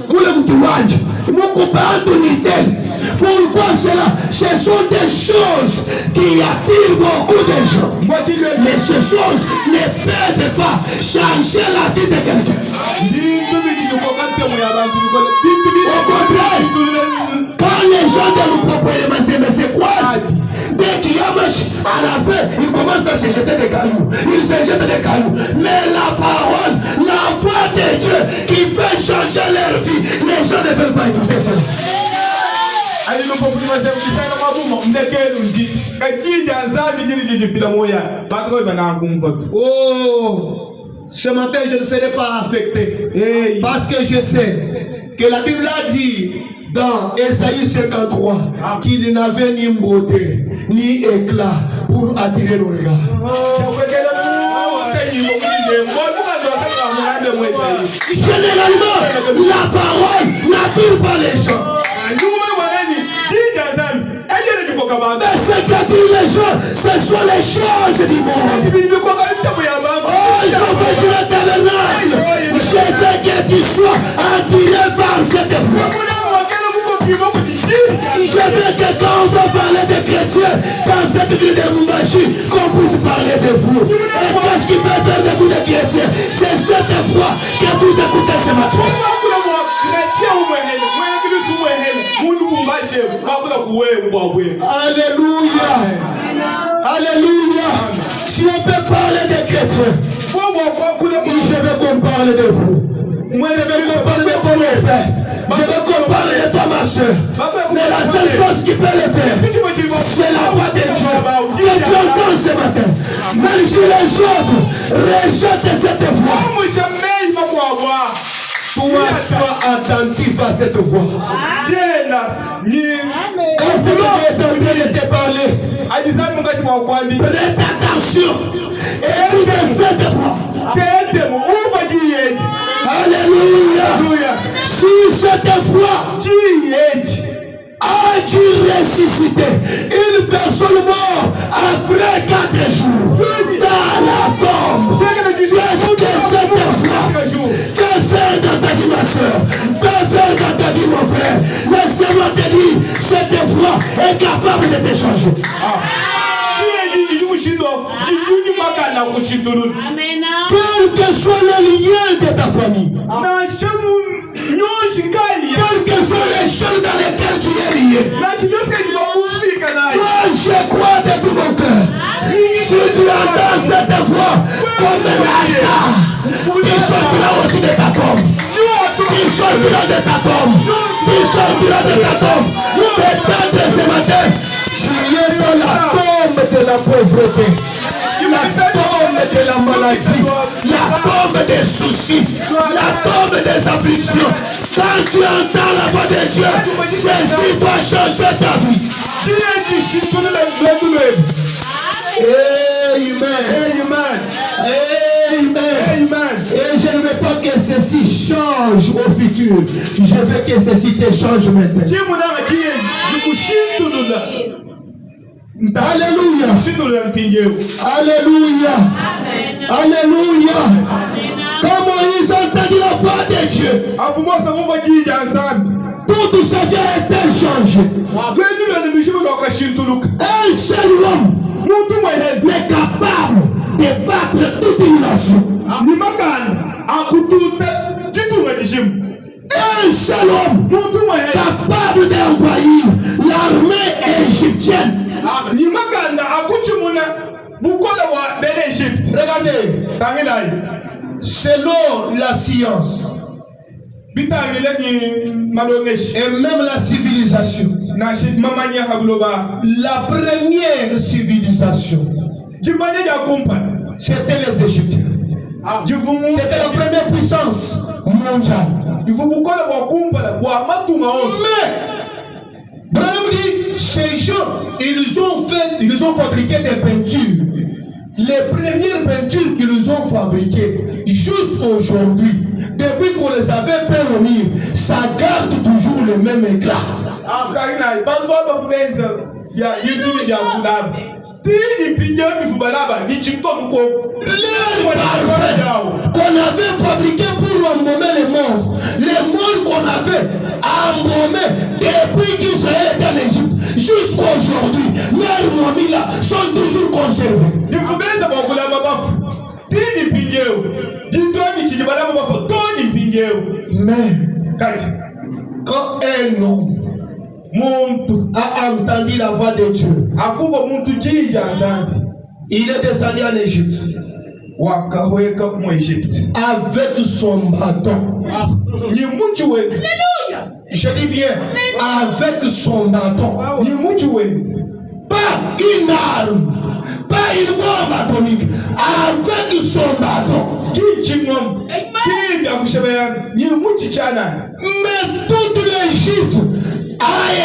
A: mule mkiwanja muko bantu ni tele. Pourquoi cela? Ce sont des choses qui attirent beaucoup de gens. Mais ces choses ne peuvent pas changer la vie de quelqu'un. Au contraire, quand les gens de nous proposent, mais c'est quoi? Dès qu'il y a match, à la fin, ils commencent à se jeter des cailloux. Ils se jettent des cailloux. Mais la parole, la voix de Dieu qui peut changer leur vie, les gens ne veulent pas écouter ça. Oh, ce matin, je ne serai pas affecté. Parce que je sais que la Bible a dit dans Ésaïe 53 qu'il n'avait ni beauté ni éclat pour attirer nos regards. Généralement, la parole n'attire pas les gens. Mais ce qu'attirent les gens, ce sont les choses du monde. Oh, je veux jouer le tabernacle. Je veux que tu sois attiré par cette foi. Je veux que quand on va parler des chrétiens dans cette ville de Rumbashi, qu'on puisse parler de vous. Et qu'est-ce qui peut faire de vous des chrétiens? C'est cette foi que vous écoutez ce matin. Alléluia. Alléluia. Si on peut parler des chrétiens, je veux qu'on parle de vous. Je veux qu'on parle de ton frère. Je veux qu'on parle de toi, ma soeur. Mais la seule chose qui peut le faire, c'est la voix de Dieu. Que tu entends ce matin. Même si les autres rejettent cette voix, toi, sois attentif à cette voix. Quand ce qui est en train de te parler, prête attention. Écoutez cette voix. Alléluia. Si cette voix a-tu ressuscité une personne morte après 4 jours dans la tombe? Qu'est-ce que cette voix peut faire dans ta vie, ma soeur? Peut faire dans ta vie, mon frère? Laissez-moi te dire, cette voix est capable de te changer. Quel que soit le lien de ta famille, quelles que soient les choses dans lesquelles tu es lié, moi je crois de tout mon cœur. Si tu entends cette voix comme Lazare, il sortira aussi de ta tombe. Il sortira de ta tombe. Il sortira de ta tombe. Peut-être ce matin, tu es dans la tombe de la pauvreté, la tombe de la maladie, la tombe des soucis, la tombe des afflictions. Quand tu entends la voix de Dieu, celle-ci va changer ta vie. Amen. Amen. Et je ne veux pas que ceci change au futur. Je veux que ceci te change maintenant. Alléluia. Alléluia. Alléluia. Comment ils ont entendu la voix de Dieu? Toute sa vie a été changée. Un seul homme n'est capable de battre toute une nation. Un seul homme capable d'envahir l'armée égyptienne. Regardez, selon la science et même la civilisation, la première civilisation, c'était les Égyptiens. C'était la première puissance mondiale. Mais ces gens, ils ont fabriqué des peintures. Les premières peintures qu'ils ont fabriquées, jusqu'aujourd'hui, depuis qu'on les avait peints au mur, ça garde toujours le même éclat. Qu'on avait fabriqué pour embaumer les morts qu'on avait embaumés depuis qu'Israël était Mwamila sont toujours conservés. Mais quand un homme a entendu la voix de Dieu, il est descendu en Égypte avec son bâton.
C: Alléluia.
A: Je dis bien, avec son bâton. Pas une arme, pas une bombe atomique, avec son bâton. Mais toute l'Égypte a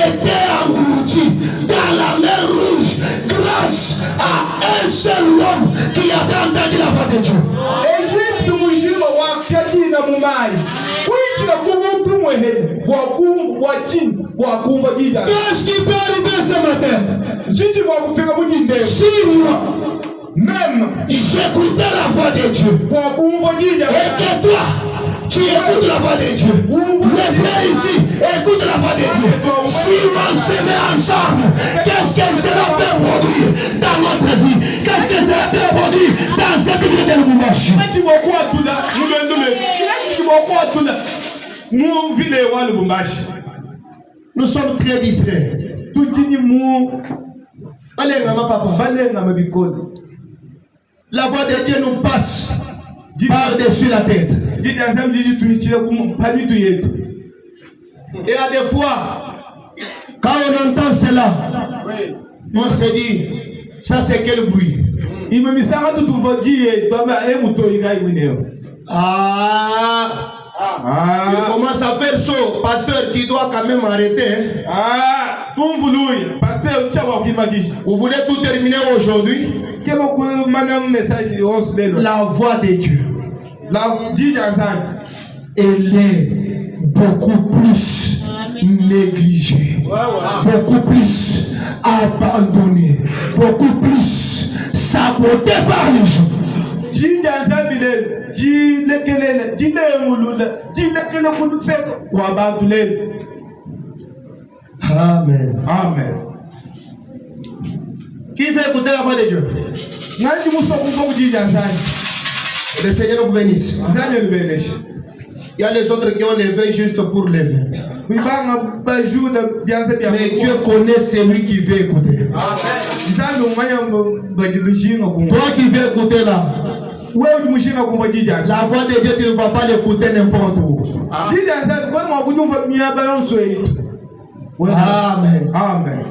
A: été engloutie dans la mer Rouge grâce à un seul homme qui avait entendu la voix de Dieu. Qu'est-ce qui peut arriver ce matin? Si moi, même j'écoutais la voix de Dieu, et que toi, tu écoutes la voix de Dieu, les frères ici écoutent la voix de Dieu. Si on se met ensemble, qu'est-ce que cela peut produire dans notre vie? Qu'est-ce que cela peut produire dans cette vie de Lubumbashi? Nous sommes très distraits. Allez, maman, papa. La voix de Dieu nous passe par-dessus la tête. Et à des fois, quand on entend cela, on se dit, ça c'est quel bruit? Il commence à faire chaud. Pasteur, tu dois quand même arrêter. Vous voulez tout terminer aujourd'hui? La voix de Dieu, elle est beaucoup plus négligée, beaucoup plus abandonnée, beaucoup plus sabotée par les gens. Amen.
B: Amen.
A: Qui veut écouter la voix de Dieu? Le Seigneur vous bénisse. Il y a les autres qui ont levé juste pour lever. Mais Dieu connaît celui qui veut écouter. Toi qui veux écouter là, la voix de Dieu, tu ne vas pas l'écouter n'importe où. Amen.
B: Amen.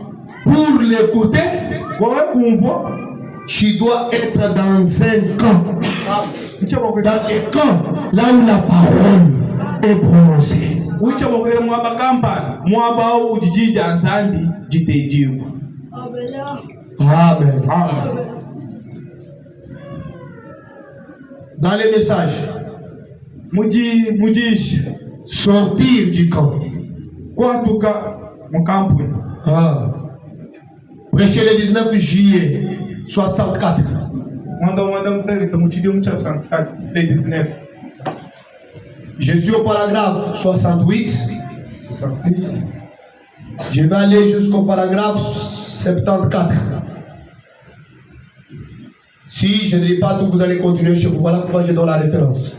A: Pour l'écouter, tu dois être dans un camp. Dans un camp, là où la parole est prononcée. Amen.
B: Amen.
A: Dans les messages, sortir du camp. Prêcher le 19 juillet 64. Je suis au paragraphe 68. Je vais aller jusqu'au paragraphe 74. Si je ne lis pas tout, vous allez continuer chez vous. Voilà pourquoi je donne la référence.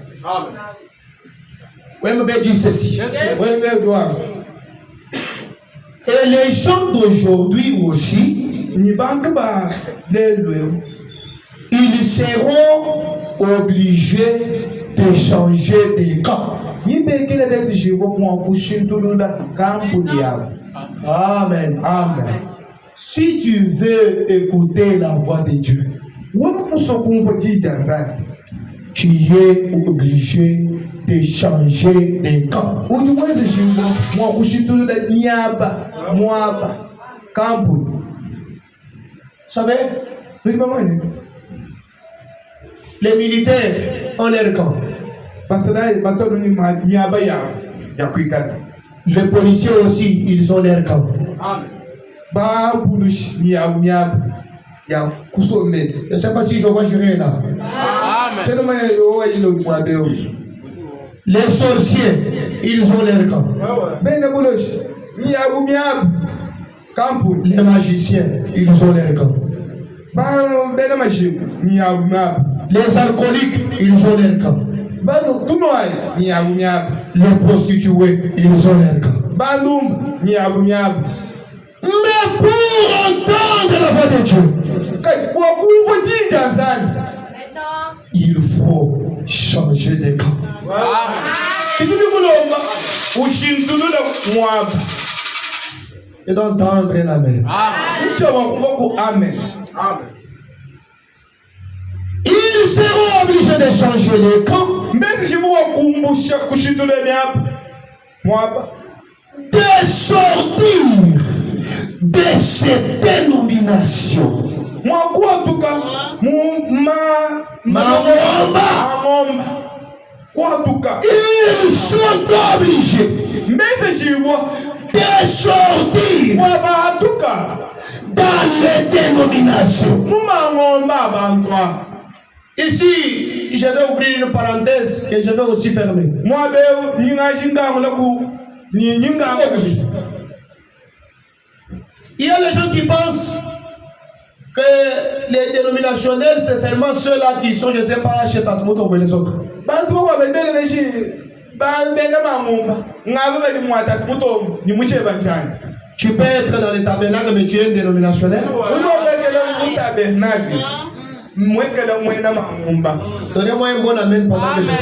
A: WMB dit ceci. Et les gens d'aujourd'hui aussi, ils seront obligés de changer de camp. Amen.
B: Amen.
A: Si tu veux écouter la voix de Dieu, tu es obligé de changer de camp. Vous savez, les militaires ont leur camp. Les policiers aussi, ils ont leur camp. Je ne sais pas si je vois gérer là. Les sorciers, ils ont leur camp. Les magiciens, ils ont leur camp. Les alcooliques, ils ont leur camp. Les prostituées, ils ont leur camp. Mais pour entendre la voix de Dieu, il faut changer de camp. Et d'entendre un amen. Ils seront obligés de changer de camp, de sortir de cette dénomination. Ils sont obligés de sortir dans les dénominations. Ici, je vais ouvrir une parenthèse que je vais aussi fermer. Il y a les gens qui pensent que les dénominationnels, c'est seulement ceux-là qui sont, je ne sais pas, chez Tatmoto ou les autres. Tu peux être dans les tabernacles, mais tu es un dénominationnel. Donnez-moi un bon amen pendant que je prie.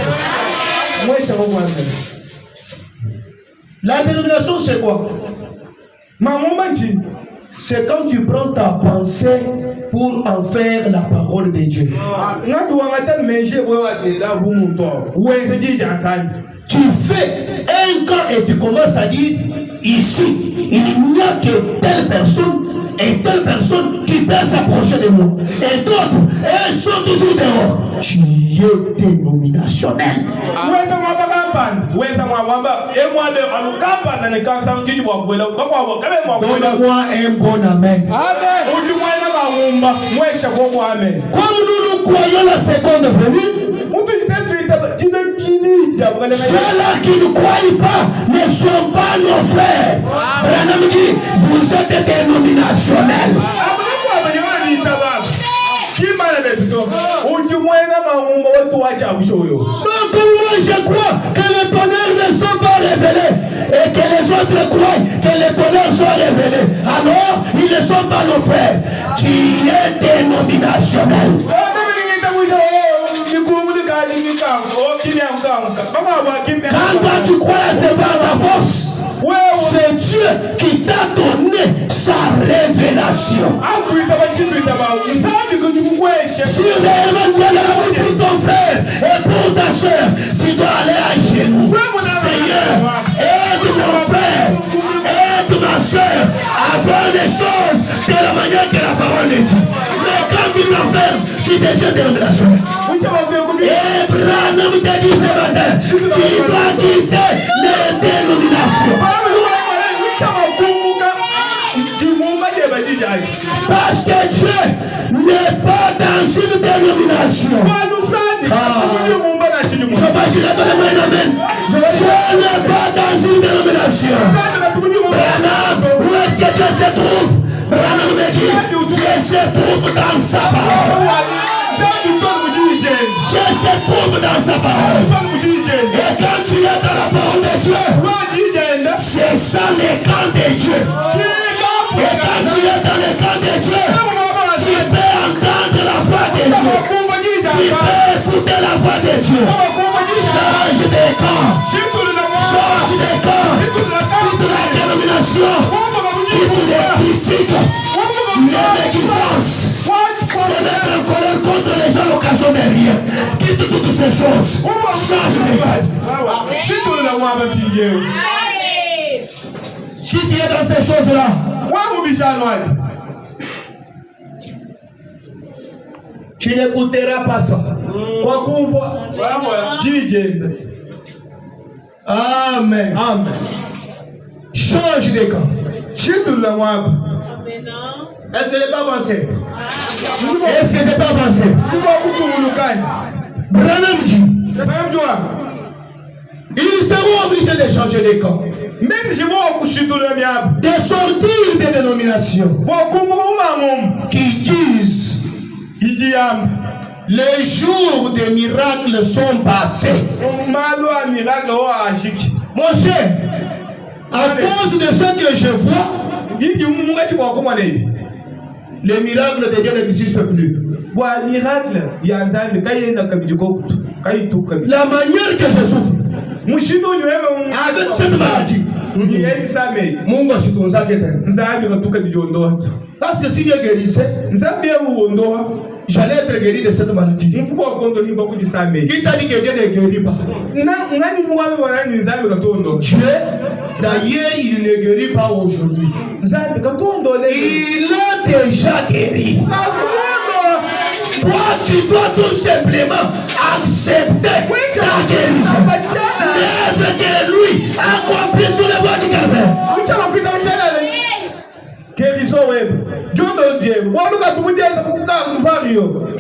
A: La dénomination, c'est quoi? C'est quand tu prends ta pensée pour en faire la parole de Dieu. Tu fais un camp et tu commences à dire, ici, il n'y a que telle personne et telle personne qui peut s'approcher de moi. Et d'autres, elles sont toujours dehors. Tu es dénominationnel. Donne-moi un bon amen. Comme nous croyons la seconde venue, ceux-là qui ne croient pas ne sont pas nos frères. Branham dit, vous êtes dénominationnels. Donc moi je crois que les bonheurs ne sont pas révélés et que les autres croient que les bonheurs sont révélés. Alors ils ne sont pas nos frères. Tu es dénominationnel. Quand toi tu crois à ce par ta force, c'est Dieu qui t'a donné sa révélation. Si réellement tu as l'amour pour ton frère et pour ta soeur, tu dois aller à genoux. Seigneur, aide mon frère, aide ma soeur à voir les choses de la manière que la parole est dit. Mais quand tu t'enfermes, tu deviens dénominationnel. Et Branham te dit ce matin, tu dois quitter les dénominations. Parce que Dieu n'est pas dans une dénomination. Je vais donner un amen. Dieu n'est pas dans une dénomination. Branham, où est-ce que Dieu se trouve? Branham me dit, Dieu se trouve dans sa parole. Dieu se trouve dans sa parole. Et quand tu es dans la parole de Dieu, c'est ça le camp de Dieu. Et quand tu es dans le camp de Dieu, tu peux entendre la voix de Dieu. Tu peux écouter la voix de Dieu. Change de camp. Change de camp. Quitte la dénomination. Quitte les critiques. Les médisances. Se mettre en colère contre les gens à l'occasion de rien. Quitte toutes ces choses. Change de camp. Si tu es dans ces choses-là, tu n'écouteras pas ça. Amen.
B: Amen.
A: Change de camp. Est-ce que je peux avancer? Est-ce que je peux avancer? Branham dit, ils seront obligés de changer de camp. De sortir des dénominations. dénominations qui disent les jours des miracles sont passés. Mon cher, à cause de ce que je vois, les miracles de Dieu n'existent plus. La manière que je souffre avec cette maladie, quand ceci me guérissait, j'allais être guéri de cette maladie. Qui t'a dit que Dieu ne guérit pas? Dieu, d'ailleurs, il ne guérit pas aujourd'hui. Il a déjà guéri. Toi, tu dois tout simplement accepter ta guérison. L'œuvre que lui accomplit sur le bois du Calvaire.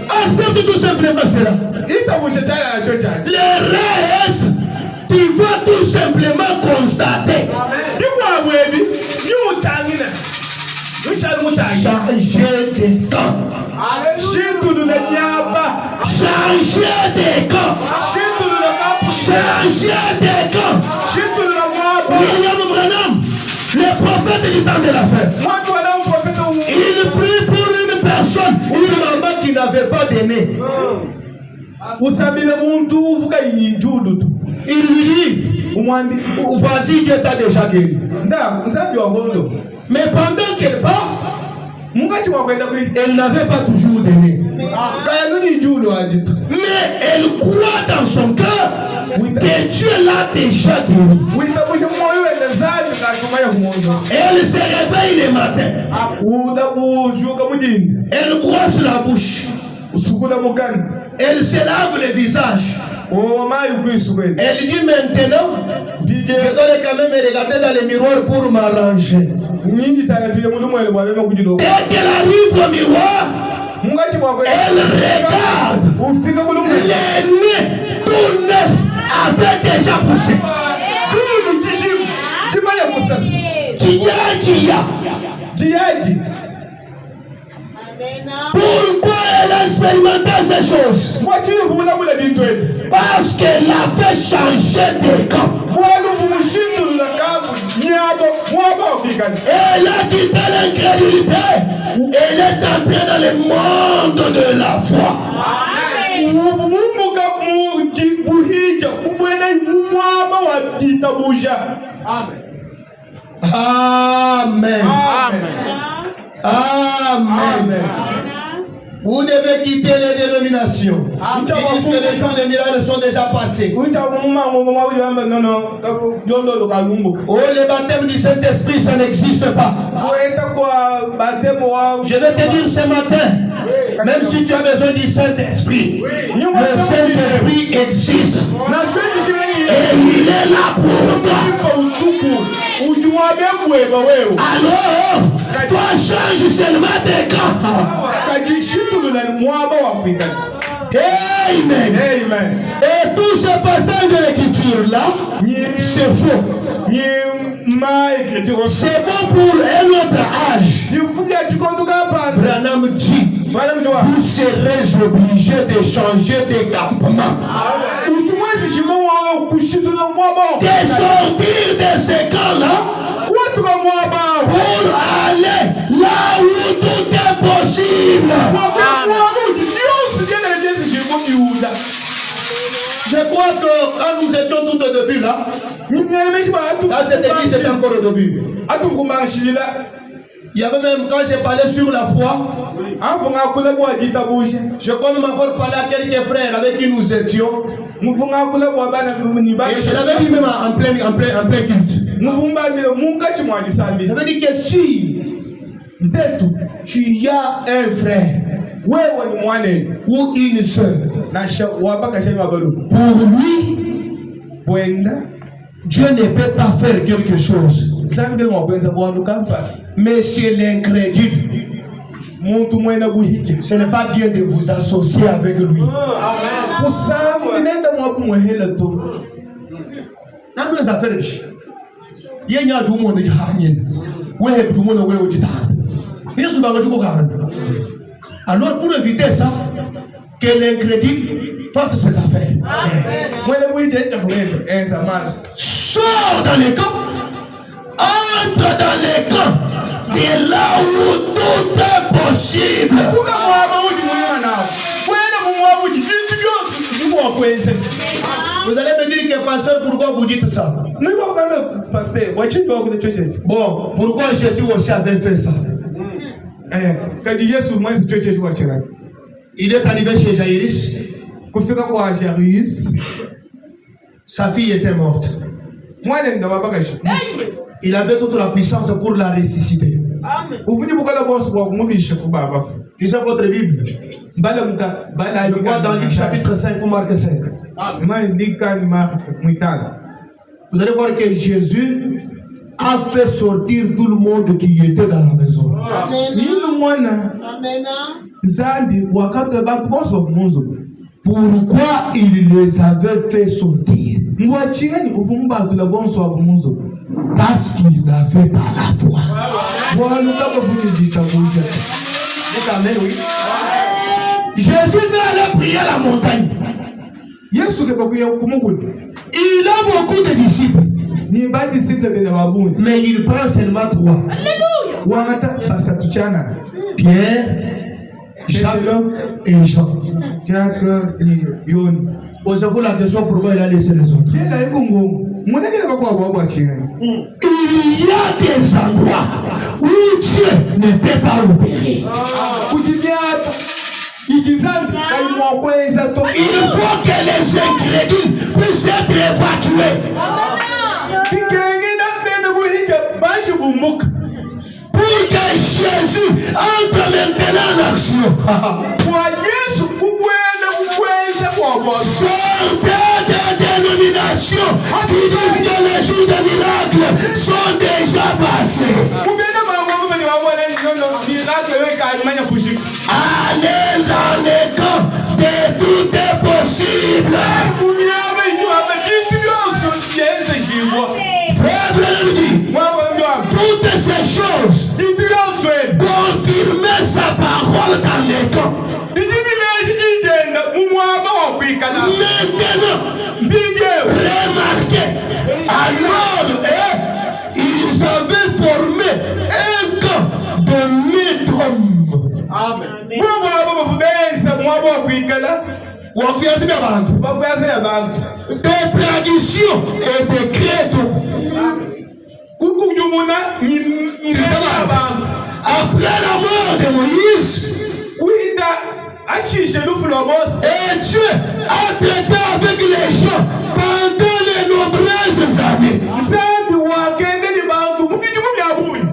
A: Accepte tout simplement cela. Le reste, tu vas tout simplement constater. Changer de camp. Changer de camp. Changer de camp. William Branham, le prophète du temps de la fin, il prie pour une personne, une maman qui n'avait pas d'aîné. Il lui dit, vas-y, Dieu t'a déjà guéri. Mais pendant qu'elle part, elle n'avait pas toujours d'aîné. Mais elle croit dans son cœur que Dieu l'a déjà guéri. Elle se réveille le matin. Elle brosse la bouche. Elle se lave le visage. Elle dit maintenant, je dois quand même regarder dans le miroir pour m'arranger. Dès qu'elle arrive au miroir, elle regarde. Les nez tout neuf avaient déjà poussé. Pourquoi elle a expérimenté ces choses? Parce qu'elle avait changé de camp. Elle a quitté l'incrédulité. Elle est entrée dans le monde de la foi. Amen. Amen. Vous devez quitter les dénominations. Ils disent que les jours des miracles sont déjà passés. Oh, le baptême du Saint-Esprit, ça n'existe pas. Je vais te dire ce matin, même si tu as besoin du Saint-Esprit, le Saint-Esprit existe. Et il est là pour toi. Alors, toi change seulement de camp. Amen. Amen. Et tout ce passage de l'écriture là, c'est faux. C'est bon pour un autre âge. Branham dit, vous serez obligés de changer de campement. De sortir de ce camp-là pour aller là où tout est possible. Je crois que quand nous étions tout au début là, dans cette église c'était encore au début. Il y avait même, quand j'ai parlé sur la foi, je crois même encore parler à quelques frères avec qui nous étions. Et je l'avais dit même en plein culte. J'avais dit que si tu as un frère ou une soeur, pour lui, Dieu ne peut pas faire quelque chose. Mais c'est l'incrédule. Ce n'est pas bien de vous associer avec lui. Dans nos affaires, il y a du monde qui Alors pour éviter ça, que l'incrédule fasse ses affaires. Sors dans les camps, entre dans les camps, de là où tout est possible. Vous allez me dire que pasteur, pourquoi vous dites ça? Bon, pourquoi Jésus aussi avait fait ça? Il est arrivé chez Jairus. Sa fille était morte. Il avait toute la puissance pour la ressusciter. Lisez votre Bible. Je crois dans Luc chapitre 5 ou Marc 5. Vous allez voir que Jésus a fait sortir tout le monde qui était dans la maison. Pourquoi il les avait fait sortir? Parce qu'il n'avait pas la foi. Jésus veut aller prier à la montagne. Il a beaucoup de disciples. Mais il prend seulement 3. Pierre, Jacques et Jean. Posez-vous la question pourquoi il a laissé les autres. Il y a des endroits où Dieu ne peut pas opérer. Il faut que les incrédules puissent être évacués. Pour que Jésus entre maintenant en action. Sortez des dénominations qui disent que les jours de miracles sont déjà passés. Allez dans les camps de tout est possible. Toutes ces choses confirmer sa parole dans les camps. Maintenant, remarquez, alors ils avaient formé un camp de 1000 hommes. Des traditions et des credos. Après la mort de Moïse, et Dieu a traité avec les gens pendant les nombreuses années.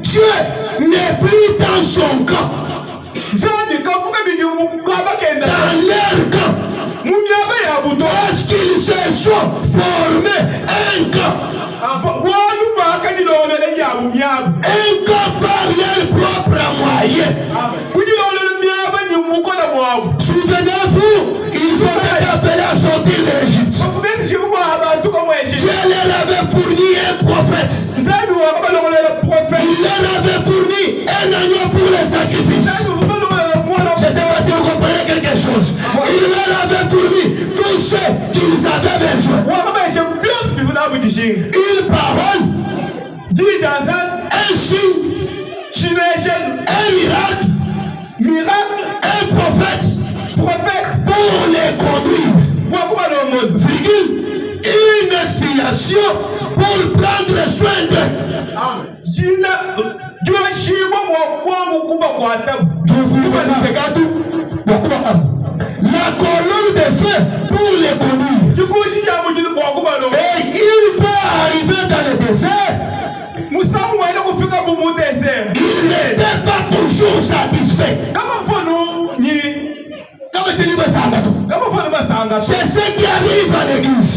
A: Dieu n'est plus dans son camp, dans leur camp. Parce qu'ils se sont formés un camp. Un camp par leur propre moyen. Souvenez-vous, ils ont été appelés à sortir de l'Égypte. Dieu leur avait fourni un prophète. Il leur avait fourni un agneau pour les sacrifices. Je ne sais pas si vous comprenez quelque chose. Il leur avait fourni tout ce qu'ils avaient besoin. Une parole, un signe, un miracle, un prophète pour les conduire. Virgule, une expiation pour prendre soin d'eux. La colonne de feu pour les conduire. Et il va arriver dans le désert. Il n'était pas toujours satisfait. C'est ce qui arrive à l'église.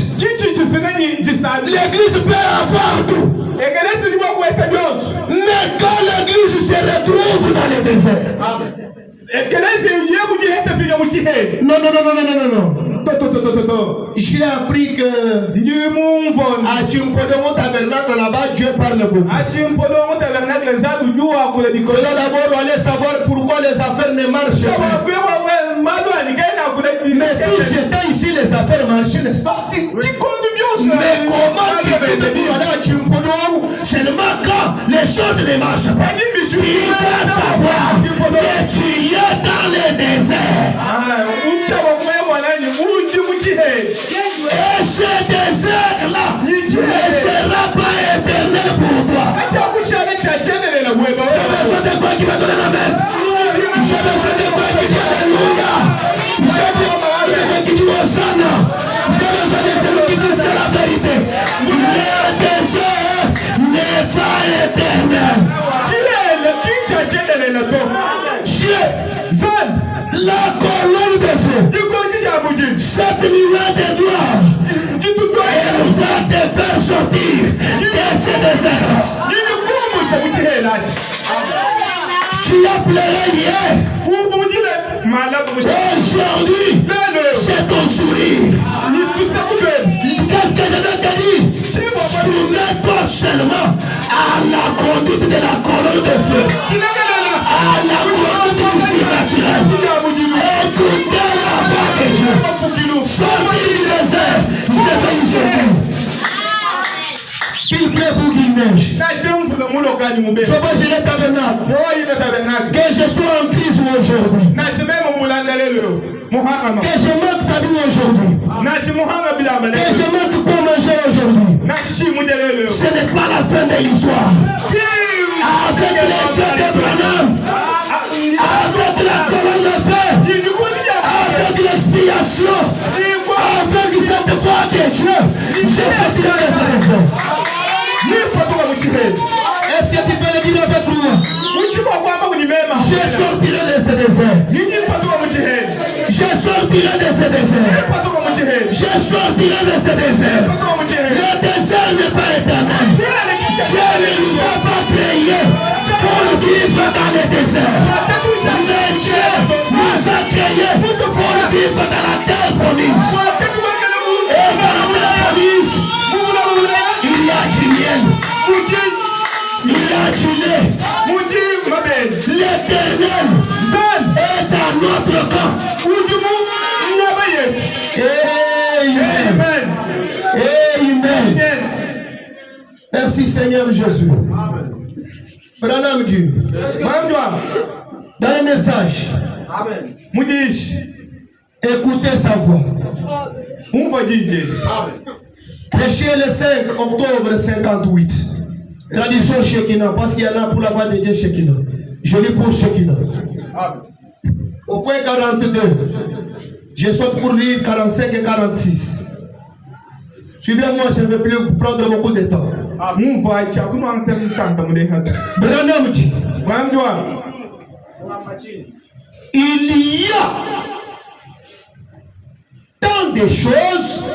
A: L'église peut avoir tout. Mais quand l'église se retrouve dans le désert. Non. J'ai appris que à Chimpodongo Tabernacle là-bas, Dieu parle beaucoup. dois d'abord aller savoir pourquoi les affaires ne marchent pas. Mais tout ce temps ici, les affaires marchent, n'est-ce pas? Mais comment tu peux te dire seulement quand les choses ne marchent pas? Tu dois savoir que tu es dans le désert. Et ce désert-là ne sera pas éternel pour toi. J'ai besoin de quoi qui va donner la main. J'ai besoin de quoi qui dit Alléluia. J'ai besoin de qui dit Hosanna. J'ai besoin de celui qui dit c'est la vérité. Le désert n'est pas éternel. Dieu, la colonne de feu, 7 millions de doigts, elle va te faire sortir de ce désert. Tu as pleuré hier. Aujourd'hui, c'est ton sourire. Qu'est-ce que je vais te dire? Soumets-toi seulement à la conduite de la colonne de feu. À la conduite du surnaturel. Écoutez la voix de Dieu. Sortez du désert. Je vais vous aider. Qu'il plaît pour qu'il neige. Je vais gérer ta tabernacle. Que je sois en crise aujourd'hui. Que je manque ta vie aujourd'hui. Que je manque quoi manger aujourd'hui. Ce n'est pas la fin de l'histoire. Avec les feux de Branham, avec la colonne de feu, avec l'expiation, avec cette voix de Dieu, je sortirai de ce désert. Est-ce que tu peux le dire avec moi? Je sortirai de ce désert. Je sortirai de ce désert. Je sortirai de ce désert. Le désert n'est pas éternel. Dieu ne nous a pas créés pour vivre dans le désert. Mais Dieu nous a créés pour vivre dans la terre promise. Et dans la terre promise, il y a du miel. Il y a du lait. L'éternel est dans notre camp. Amen. Amen. Merci Seigneur Jésus. Branham dit dans le message, écoutez sa voix. Prêcher le 5 octobre 58. Tradition Shekinah, parce qu'il y en a pour la voix de Dieu Shekinah. Je lis pour Shekinah. Au point 42, je saute pour lire 45 et 46. Suivez-moi, je ne vais plus prendre beaucoup de temps. Branham dit, il y a tant de choses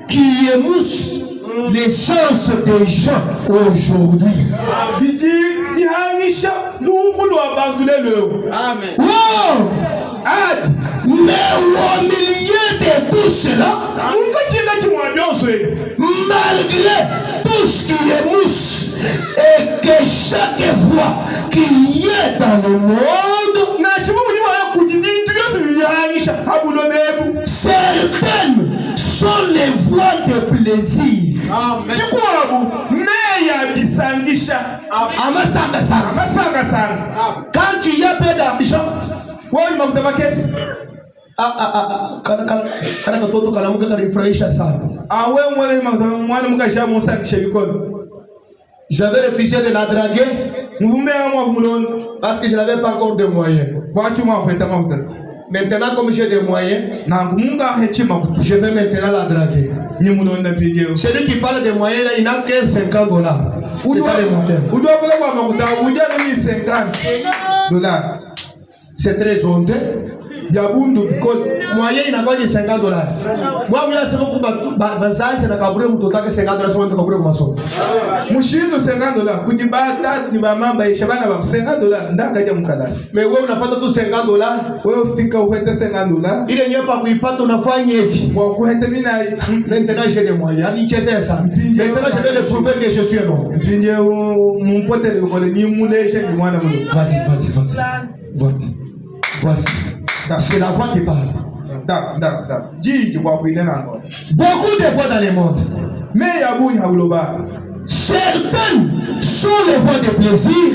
A: qui émoussent l'essence des gens aujourd'hui.
C: Amen.
A: Wow! Mais au milieu de tout cela, malgré tout ce qui émousse, et que chaque fois qu'il y est dans le monde, certaines sont les voies de plaisir.
C: Amen.
A: Quand tu y as peu d'argent, j'avais refusé de la draguer parce que je n'avais pas encore de moyens. Maintenant, comme j'ai des moyens, je vais maintenant la draguer. Celui qui parle des moyens, là, il n'a que $50. C'est ça les moyens. C'est très honteux Moyen il n'a pas de 50 dollars. Moi, c'est beaucoup de na kabure mutotaka 50 dollars sur kabure maso.
B: Mushindo 50 dollars. Kujibata ni bamamba ishabana ba 50 dollars ndaka ya mkadasi.
A: Mais wewe unapata tu 50 dollars.
B: Wewe ufika uwete 50 dollars.
A: Ile nyepa kuipata unafanya hivi.
B: Kwa kuhete mimi na
A: maintenant j'ai des moyens. Ni cheza ça. Maintenant je vais le prouver que je suis un homme.
B: Ndinje mumpote le ni muleshe ni mwana mulo.
A: Vas-y. C'est la voix qui parle. Beaucoup de voix dans le monde.
B: Mais
A: certaines sont les voix de plaisir.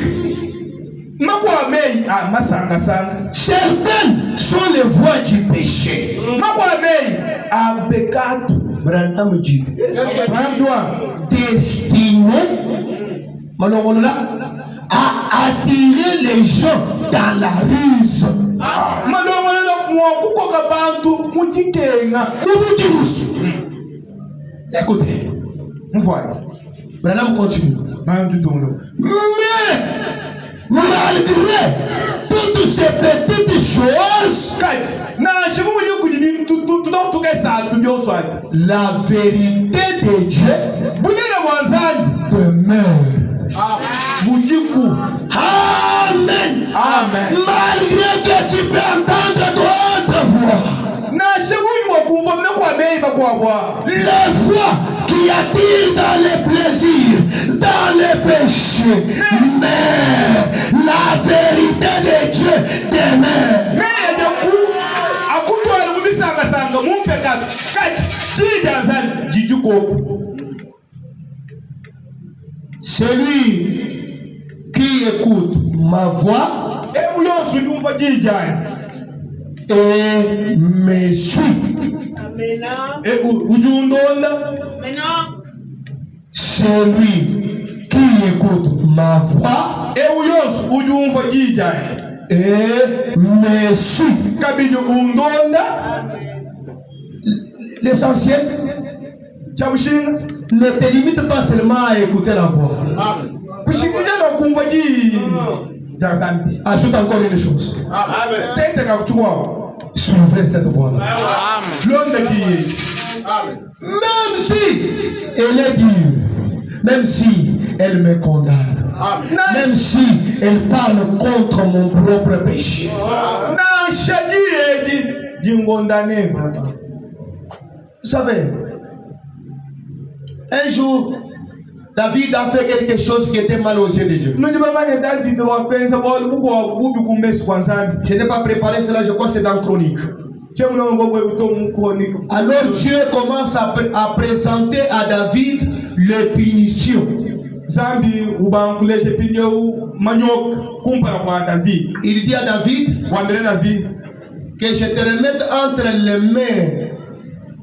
A: Certaines sont les voix du péché. Branham dit destiné à attirer les gens dans la ruse. Écoutez, Branham continue. Mais malgré toutes ces petites choses, la vérité de Dieu demeure. Amen. Malgré que tu peux entendre d'autres voix, les voix qui attirent dans les plaisirs, dans les péchés, mais la vérité de Dieu demeure. Celui qui écoute ma voix et me suit. Celui qui écoute ma voix et me suit. L'essentiel ne te limite pas seulement à écouter la voix. Ajoute encore une chose. Suivez cette voix-là. Même si elle est dure, même si elle me condamne, même si elle parle contre mon propre péché. Vous savez, un jour, David a fait quelque chose qui était mal aux yeux de Dieu. Je n'ai pas préparé cela, je crois que c'est dans Chronique. Alors Dieu commence à présenter à David les punitions. Il dit à David que je te remette entre les mains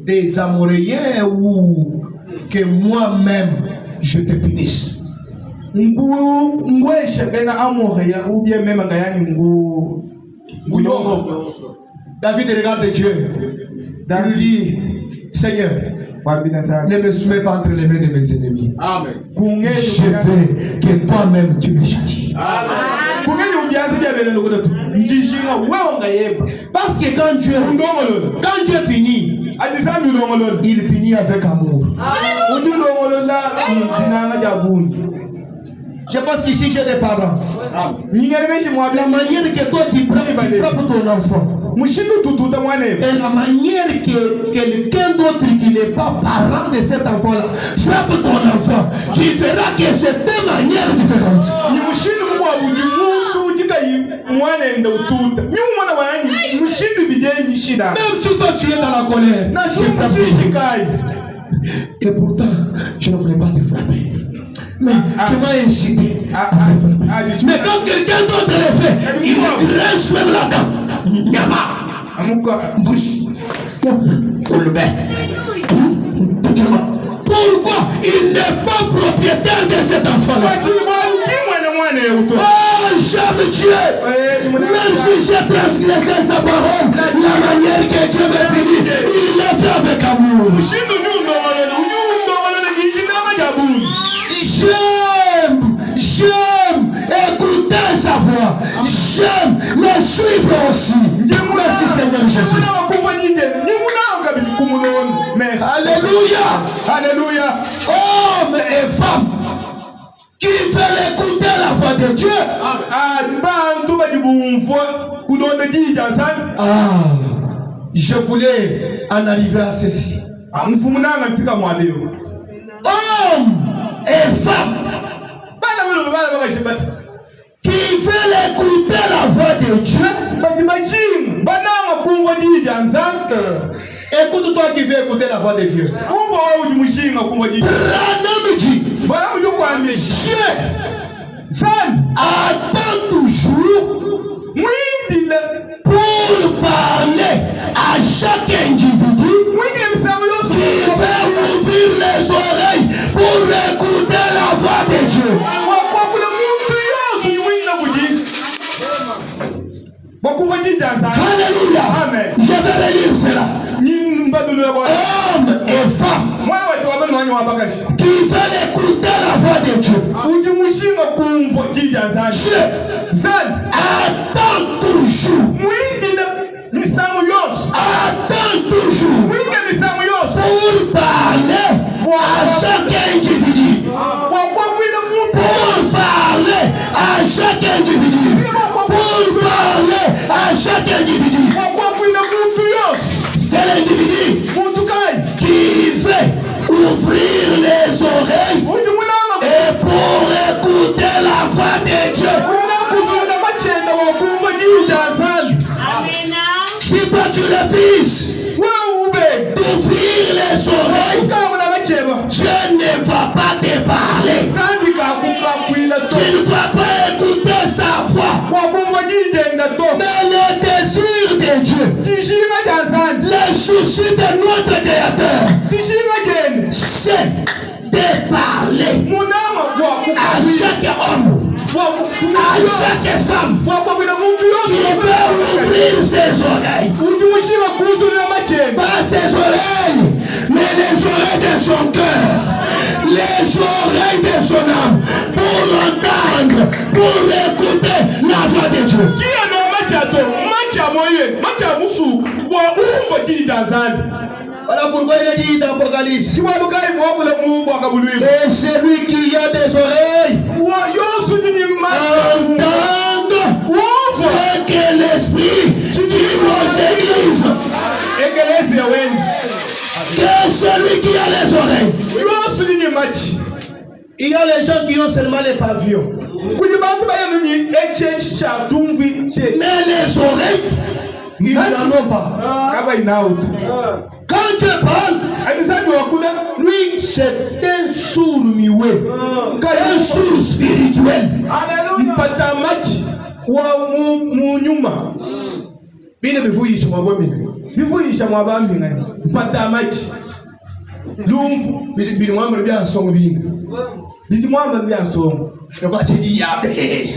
A: des Amoréens ou que moi-même je te punisse. David regarde Dieu. Il lui dit, Seigneur, ne me soumets pas entre les mains de mes ennemis. Amen. Je veux que toi-même tu me châties. Parce que quand Dieu punit, il punit avec amour. Je pense qu'ici j'ai des parents. La manière que toi tu frappes ton enfant et la manière que quelqu'un d'autre qui n'est pas parent de cet enfant-là frappe ton enfant, tu verras que c'est deux manières différentes. Même si toi tu es dans la colère, et pourtant je ne voulais pas te frapper. Mais tu m'as incité à te frapper. Mais quand quelqu'un d'autre le fait, il reste même là-dedans. Nyama, bouche, pourquoi il n'est pas propriétaire de cet enfant-là? Oh, j'aime Dieu. Même si j'ai transgressé sa parole, la manière que Dieu me bénit, il l'a fait avec amour. J'aime écouter sa voix. J'aime le suivre aussi. Merci Seigneur Jésus. Alléluia.
B: Alléluia.
A: Hommes et femmes qui veulent écouter la voix de Dieu. Je voulais en arriver à celle-ci. Hommes et femmes qui veulent écouter la voix de Dieu. Écoute-toi qui veut écouter la voix de Dieu. Branham dit, Dieu attend toujours pour parler à chaque individu qui veut ouvrir les oreilles pour écouter la voix de Dieu. Alléluia.
B: Amen.
A: Je vais relire cela. Hommes et femmes qui veulent écouter la voix de Dieu. Dieu attend toujours pour parler à chaque individu. Pour parler à chaque individu. Pour parler à chaque individu. Quel individu qui veut ouvrir les oreilles et pour écouter la voix de Dieu. Si toi tu refuses d'ouvrir les oreilles, Dieu ne va pas te parler. Tu ne vas pas écouter sa voix. Mais le désir de Dieu, le souci de notre Créateur, c'est de parler à chaque homme, à chaque femme qui veut ouvrir ses oreilles. Pas ses oreilles, mais les oreilles de son cœur, les oreilles de son âme, pour l'entendre, pour écouter la voix de Dieu. Voilà pourquoi il est dit dans l'Apocalypse. Et celui qui a des oreilles, entende ce que l'Esprit dit aux églises. Que celui qui a les oreilles. Il y a les gens qui ont seulement les pavillons. Mais les oreilles, ils n'en ont pas. Quand Dieu parle, lui c'est un sourd muet, un sourd spirituel. Bine bivuyisha mwabambi bili mwamba byansonga bingi bili mwamba byansonga nokwachidi yabe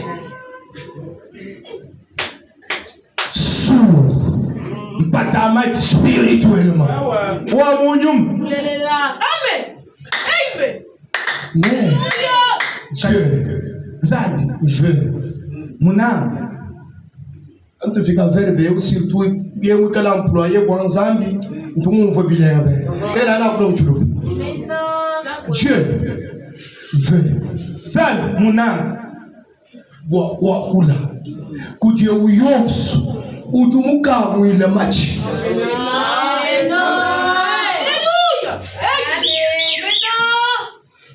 A: sourd mpatama spirituellement wa munyum amen amen yeah. Dieu veut antu fika verbe eu surtout bien que l'employé bon zambi tout monde veut bien et là là Dieu veut ça wa kula kujia uyonso utumuka mwile machi.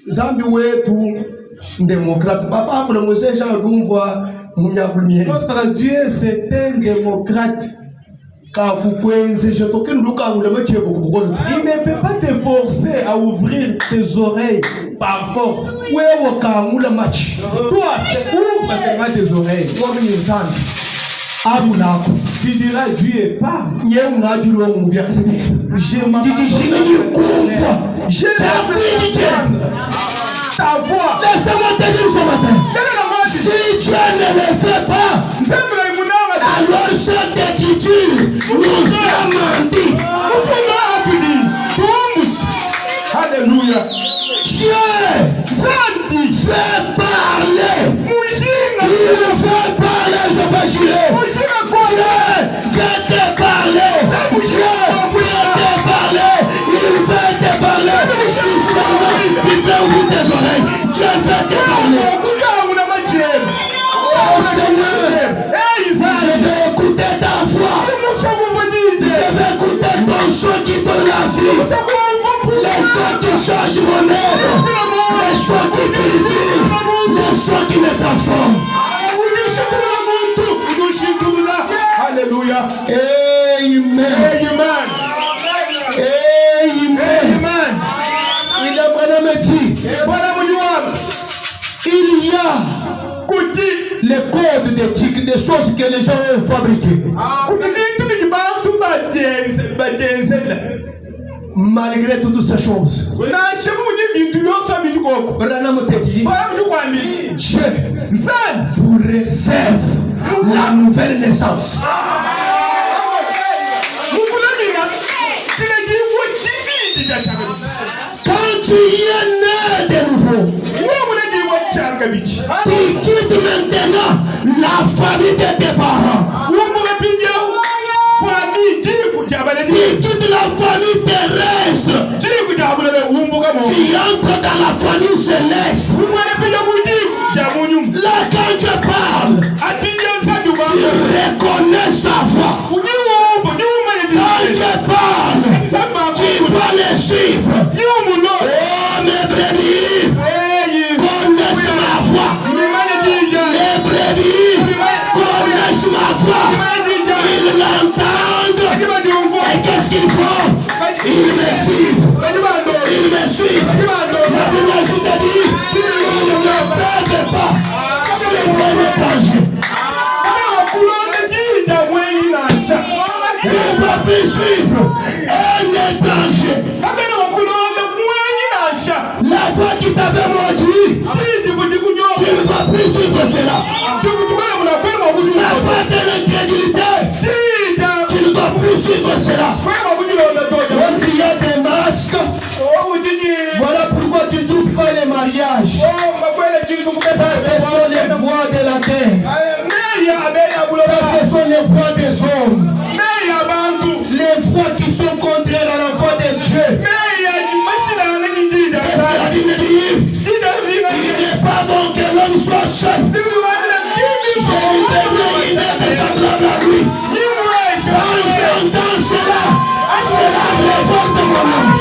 A: Zambi wetu démocrate papa pour le monsieur Jean Dumvoa munyakulmie.
B: Notre Dieu c'est un démocrate.
A: Il ne
B: peut pas te forcer à ouvrir tes oreilles par force. Toi, ouvre seulement tes oreilles. Tu diras Dieu est pas. Je ta voix.
A: Laisse-moi te dire ce matin. Si Dieu ne le fait pas, alors cette écriture nous a menti.
B: Alléluia.
A: Dieu fait parler. Il fait parler, je vais jurer. Dieu fait te ta femme.
B: Alléluia.
A: Amen.
B: Amen.
A: Amen. Il a vraiment dit, il y a les codes d'éthique, des choses que les gens ont fabriquées. Malgré toutes ces choses, Branham te dit, Dieu vous réserve la nouvelle naissance. Quand tu es né de nouveau, tu quittes maintenant la famille de tes parents. Tu quittes la famille terrestre. Tu entres dans la famille céleste. Là, quand je parle, tu reconnais sa voix. Quand je parle, tu vas les suivre. Oh, mes brebis connaissent ma voix. Les brebis connaissent ma voix. Ils l'entendent. Et qu'est-ce qu'ils font? Ils me suivent. Ils me suivent. La Bible te dit, ils ne perdent pas ce bon étranger. Tu ne vas plus suivre un étranger. La voix qui t'avait maudit, tu ne vas plus suivre cela. La voix de l'incrédulité, tu ne dois plus suivre cela. Quand il y a des masques, voilà pourquoi tu ne trouves pas les mariages. Ça, ce sont les voix de la terre. Ça, ce sont les voix des hommes. Les voix qui sont contraires à la voix de Dieu. Qu'est-ce que la Bible dit? Il n'est pas bon que l'homme soit seul. Je lui permets, il n'est pas semblable à lui. Quand j'entends cela, cela révolte mon âme.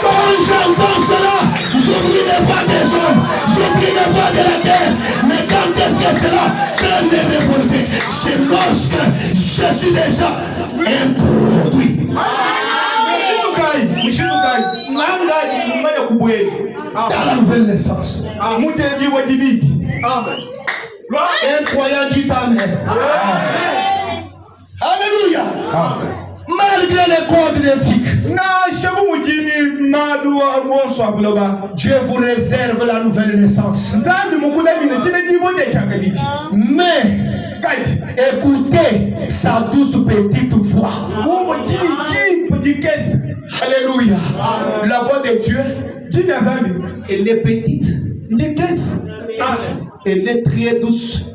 A: Quand j'entends cela, j'oublie les voix des hommes, j'oublie les voix de la terre. Mais quand est-ce que cela peut me révolter? C'est lorsque je suis déjà un produit. Dans la nouvelle naissance. Un croyant dit Amen. Alléluia. Malgré les codes d'éthique, Dieu vous réserve la nouvelle naissance. Mais écoutez sa douce petite voix. Alléluia. La voix de Dieu, elle est petite. Elle est très douce.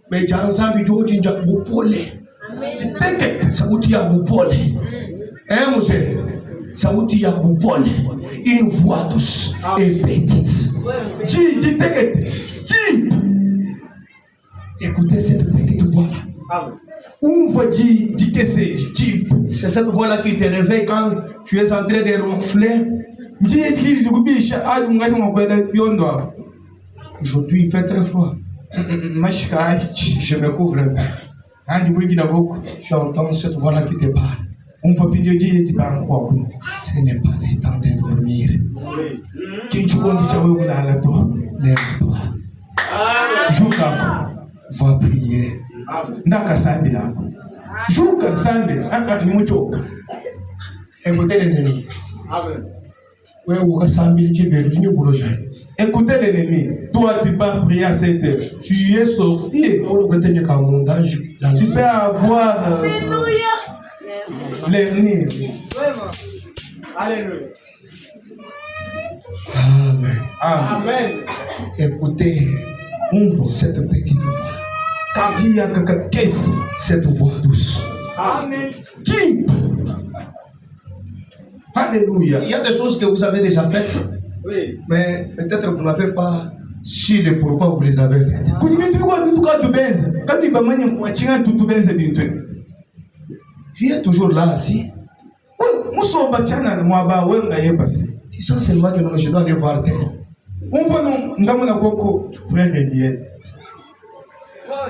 A: Mais janzambi jodi nja bupole. Sauti ya bupole. Mose, sauti ya bupole. Une voix douce et petite. Écoutez cette petite voix-là. C'est cette voix-là qui te réveille quand tu es en train de ronfler. Aujourd'hui, il fait très froid. Je me couvre un peu. J'entends cette voix-là qui te parle. Ce n'est pas le temps de dormir. Lève-toi. Va prier. Écoutez l'ennemi.
B: Écoutez l'ennemi. Toi, tu vas prier à cette heure. Tu es sorcier. Tu peux avoir l'avenir.
C: Alléluia.
A: Amen.
B: Amen.
A: Écoutez cette petite voix. Cette voix douce.
C: Amen.
B: Alléluia.
A: Il y a des choses que vous avez déjà faites.
C: Oui.
A: Mais peut-être vous n'avez pas su le pourquoi vous les avez faites. Tu es toujours là assis. Tu sens seulement que non, je dois aller voir tel.
B: On voit non, nous avons la coco, frère Eliel.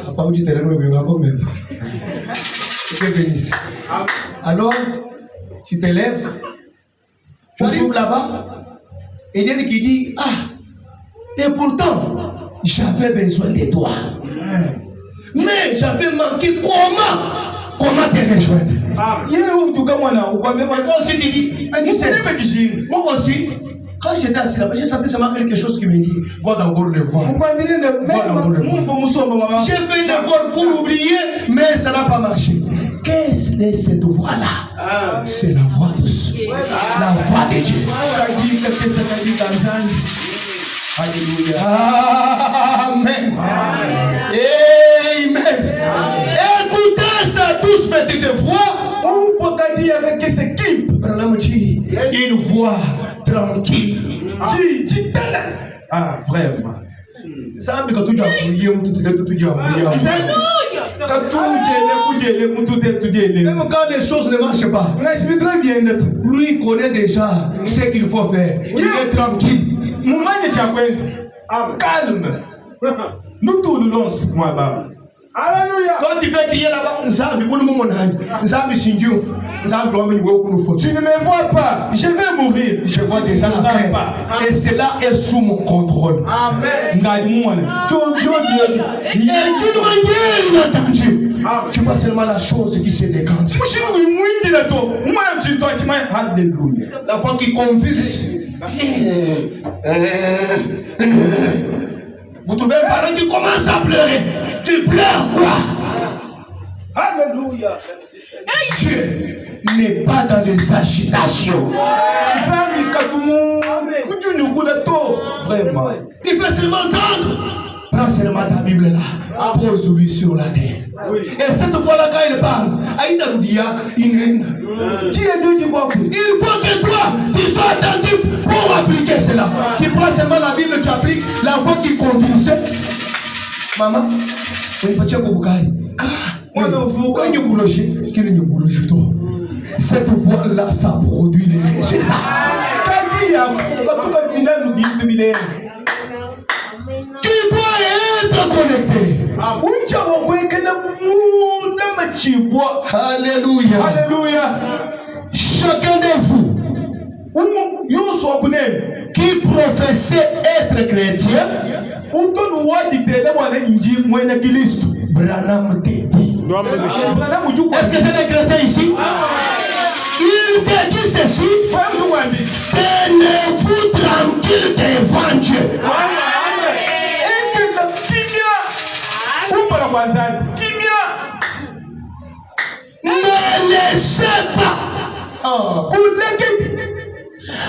A: Papa, vous dites, vous même. Que bénisse. Alors, tu te lèves, tu arrives là-bas, et il y a qui dit, ah, et pourtant, j'avais besoin de toi. Mais j'avais manqué comment te rejoindre. Moi aussi, tu dis, moi aussi, quand j'étais assis là-bas, j'ai senti seulement quelque chose qui me dit, va d'abord le voir. J'ai fait des efforts pour oublier, mais ça n'a pas marché. Qu'est-ce que cette voix-là? C'est la voix de Dieu. La voix de Dieu. Alléluia. Amen. Amen. Écoutez ça tous, petites voix. Une voix tranquille.
B: Ah, frère.
A: Ça, quand tu as prié, même quand les choses ne marchent pas, lui connaît déjà ce qu'il faut faire. Il est tranquille.
B: Calme. Nous tous nous lançons, moi, bah.
A: Alléluia. Quand tu peux crier là-bas, tu
B: ne me vois pas, je vais mourir.
A: Je vois déjà la fin. Et cela est sous mon contrôle. Amen. Et d'une manière inattendue, tu vois seulement la chose qui se décante. La foi qui convulse. Vous trouvez un parent qui commence à pleurer. Tu pleures quoi? Alléluia. Dieu n'est pas dans les agitations.
B: Vraiment.
A: Tu peux seulement entendre. Prends seulement ta Bible là. Pose-lui sur la tête. Et cette fois-là, quand il parle, Aïda nous dit il faut que toi, tu sois attentif pour appliquer cela. Tu prends seulement la Bible, tu appliques la voix qui convulse. Maman, cette voix-là, ça produit les résultats. Tu dois être connecté. Alléluia.
B: Alléluia.
A: Chacun de vous qui professait être chrétien, Branham te dit. Est-ce que c'est des chrétiens ici? Il te dit ceci. Tenez-vous tranquille devant Dieu. Ne laissez pas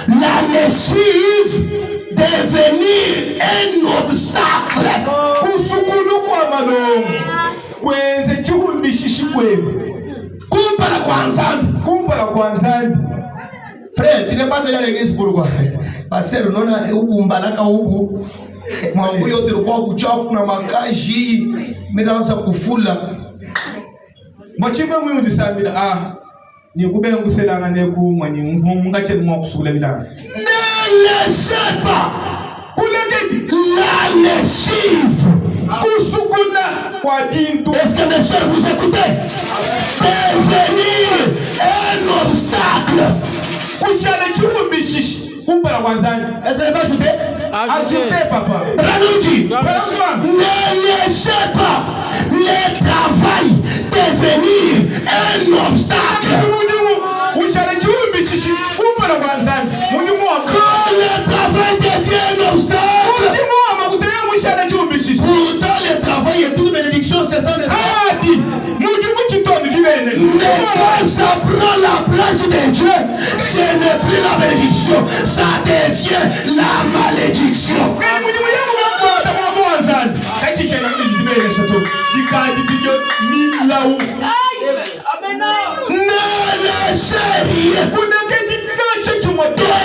A: la lessive devenir un obstacle. Frère, tu n'es pas venu à l'église pourquoi? Parce que nous avons ne laissez pas la lessive. Est-ce que mes soeurs vous écoutez? Devenir un obstacle. Est-ce que je peux ajouter?
B: Ajoutez, papa.
A: Ne laissez pas le travail devenir un obstacle. Quand le travail devient un obstacle, pourtant le travail est toute bénédiction, c'est ça le mais quand ça prend la place de Dieu, ce n'est plus la bénédiction, ça devient la malédiction. Ne laissez rien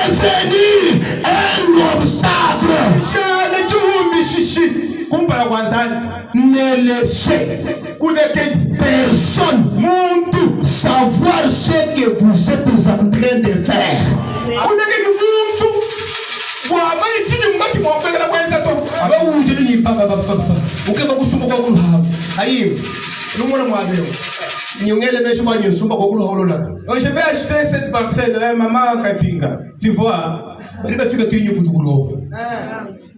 A: devenir un obstacle. Ne laissez personne savoir ce que vous êtes en train de faire.
B: Je vais acheter cette parcelle, maman Kapinga. Tu vois,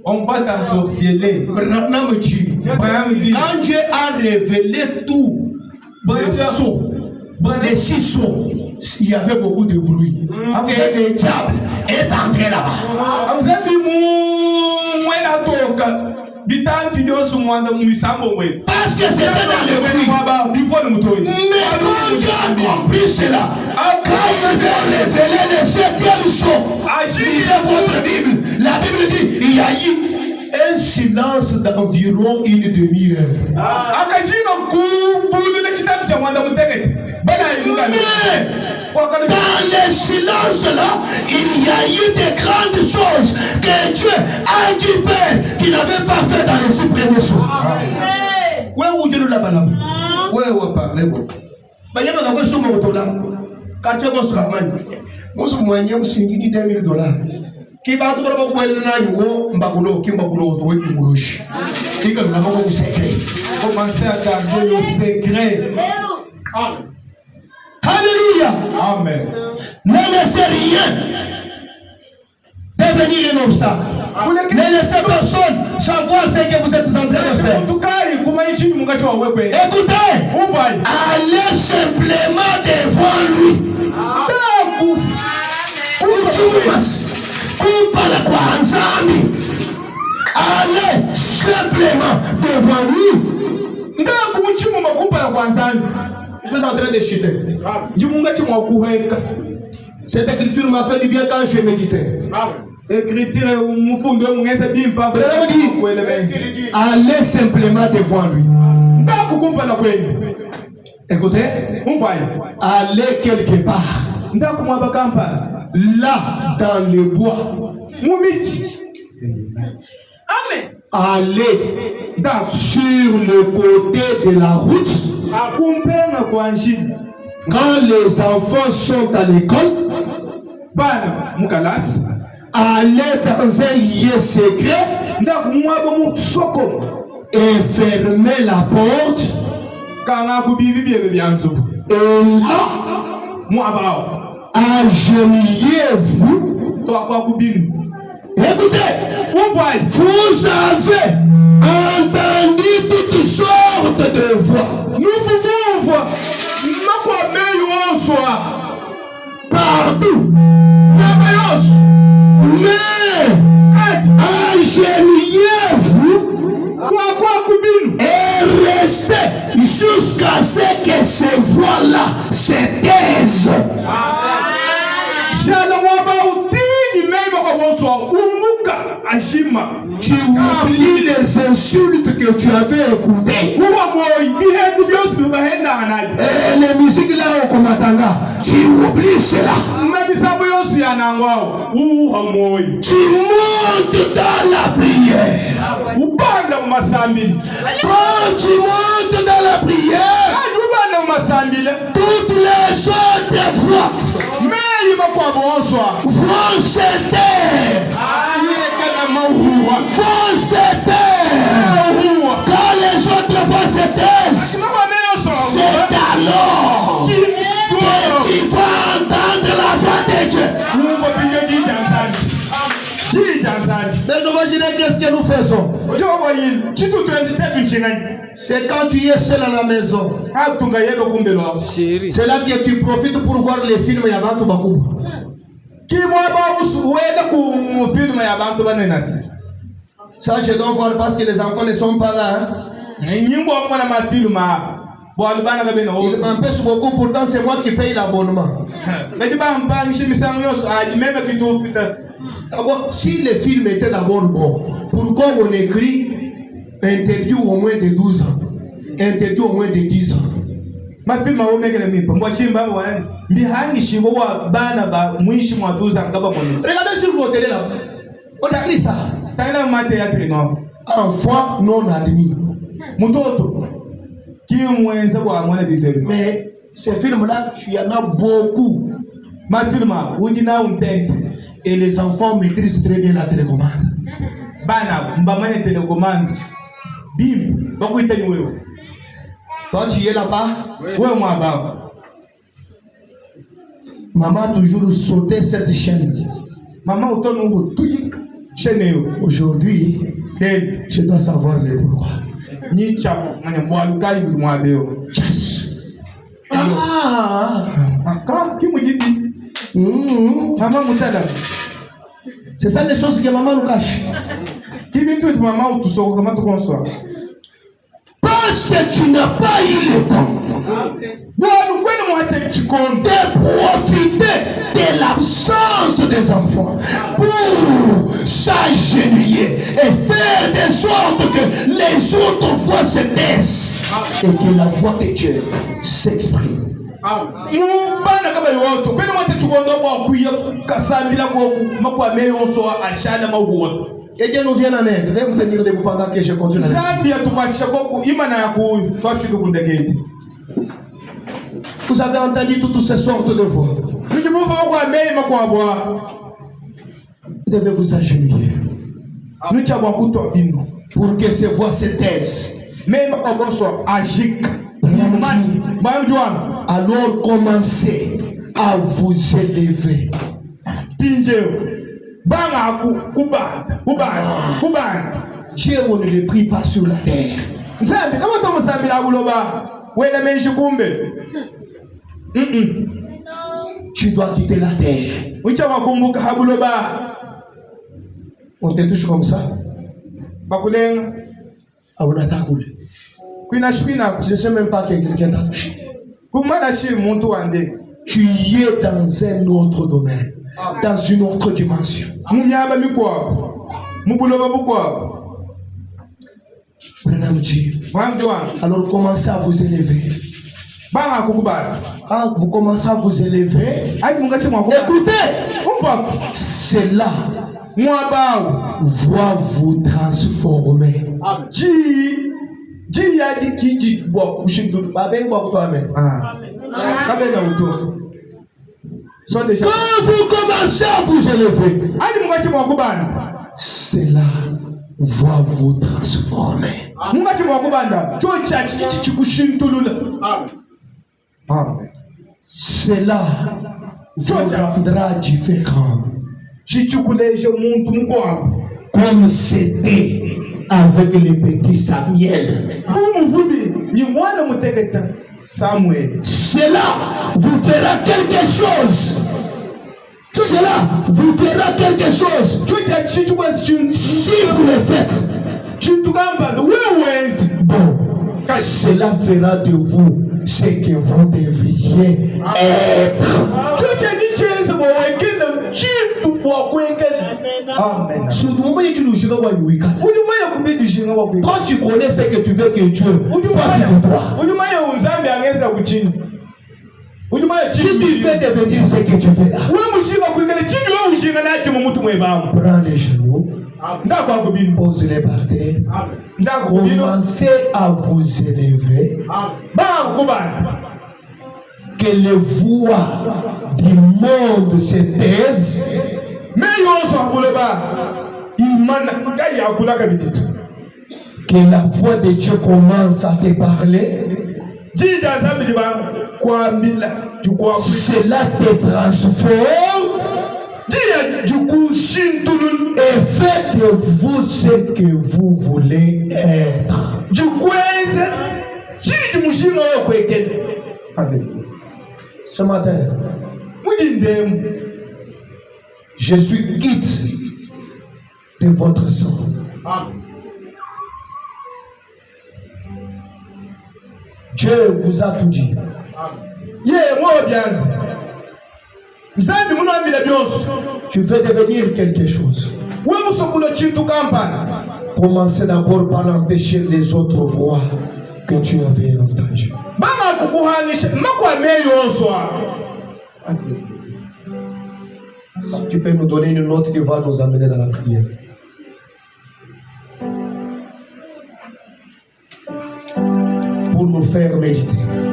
B: on va t'ensorceler.
A: Quand Dieu a révélé tout, les 6 sauts, il y avait beaucoup de bruit. Et le diable est entré là-bas.
B: Vous avez vu
A: parce que c'était dans le bruit. Mais quand Dieu a compris cela, quand il veut révéler le 7e saut, lisez votre Bible. La Bible dit il y a eu un silence d'environ une demi-heure. Dans le silence là, il y a eu de grandes choses que Dieu a dû faire qu'il n'avait pas fait dans les 6 premiers jours. Où est-ce que là-bas là? Où est-ce que là? Quartier Bosraman. Moi, je suis $2 000. Qui va tout d'abord pour le naïo, Mbakulo, qui Mbakulo, toi qui mouloche. Et que nous avons un secret.
B: Commencez à garder le secret.
A: Alléluia.
B: Amen.
A: Ne laissez rien devenir un obstacle. Ne laissez personne savoir ce que vous êtes en train de faire. Écoutez, allez simplement devant lui. Allez simplement devant lui. Je suis en train de chuter. Cette écriture m'a fait du bien quand je méditais. Allez simplement devant lui. Écoutez, allez quelque part. Là, dans le bois. Allez sur le côté de la route. Quand les enfants sont à l'école, allez dans un lieu secret et fermez la porte. Et là, agenouillez-vous. Écoutez, vous avez entendu toutes sortes de voix. Nous pouvons voir partout. Mais agenouillez-vous et restez jusqu'à ce que ces voix-là se taisent. Tu oublies les insultes que tu avais écoutées. Et les musiques là au Komatanga, tu oublies cela. Tu montes dans la prière. Quand tu montes dans la prière, toutes les autres voix vont se taire. Vont se taire. Quand les autres voix se taisent, c'est alors que tu vas entendre la voix de Dieu. Mais imaginez qu'est-ce que nous faisons. C'est quand tu es seul à la maison. C'est là que tu profites pour voir les films Yabantu Bakuba. Ça je dois voir parce que les enfants ne sont pas là. Il m'empêche beaucoup, pourtant c'est moi qui paye l'abonnement. Si les films étaient d'abord bons, pourquoi on écrit interdit au moins de 12 ans, interdit au moins de 10 ans? Regardez sur vos télé là. On a écrit ça. Enfant non admis. Mais ces films-là, il y en a beaucoup. Et les enfants maîtrisent très bien la télécommande.
B: Bana, mbamane télécommande. Bim, bakuitani wewe.
A: Toi, tu es là-bas.
B: Wewe moi baba.
A: Maman a toujours sauté cette chaîne.
B: Maman autonome tuyik chaîne.
A: Aujourd'hui, je dois savoir le pourquoi.
B: Ni chapo, ngane mwalu kali butu mwabeo.
A: Ah,
B: Aka kimujibi. Maman mutada.
A: C'est ça les choses que maman nous cache.
B: Kibitu maman ou tout soko comment tu conçois.
A: Parce que tu n'as pas eu le temps de profiter de l'absence des enfants pour s'agenouiller et faire de sorte que les autres voix se taisent et que la voix de Dieu s'exprime.
B: Mubana kama yoto kwani mwate chukondo kwa kuya kasambila kwa makwa meyo so ashana mahuwa.
A: Et Dieu nous vient en aide. Veuillez vous tenir debout pendant que je continue. Vous avez entendu toutes ces sortes de voix. Vous devez vous agenouiller pour que ces voix se taisent. Alors commencez à vous élever. Dieu, on ne le prie pas sur la terre. Tu dois quitter la terre. On te touche comme ça. Je ne sais même pas que quelqu'un t'a touché. Tu es dans un autre domaine, dans une autre dimension. Alors commencez à vous élever. Vous commencez à vous élever. Écoutez, cela va vous transformer. Quand vous commencez à vous élever, cela va vous transformer. Cela vous rendra différent. Comme c'était avec le petit Samuel. Cela vous fera quelque chose. Cela vous fera quelque chose. Si vous le faites, bon, cela fera de vous ce que vous devriez être. Amen. Quand tu connais ce que tu veux que Dieu fasse de toi, si tu veux devenir ce que tu veux là, prends les genoux, pose-les par terre, commencez à vous élever, que les voix du monde se taisent, que la voix de Dieu commence à te parler. Cela te transforme et fait de vous ce que vous voulez être. Ce matin, je suis quitte de votre sang. Dieu vous a tout dit. Tu veux devenir quelque chose. Commencez d'abord par empêcher les autres voix que tu avais entendues. Tu peux nous donner une note qui va nous amener dans la prière. Pour nous faire méditer.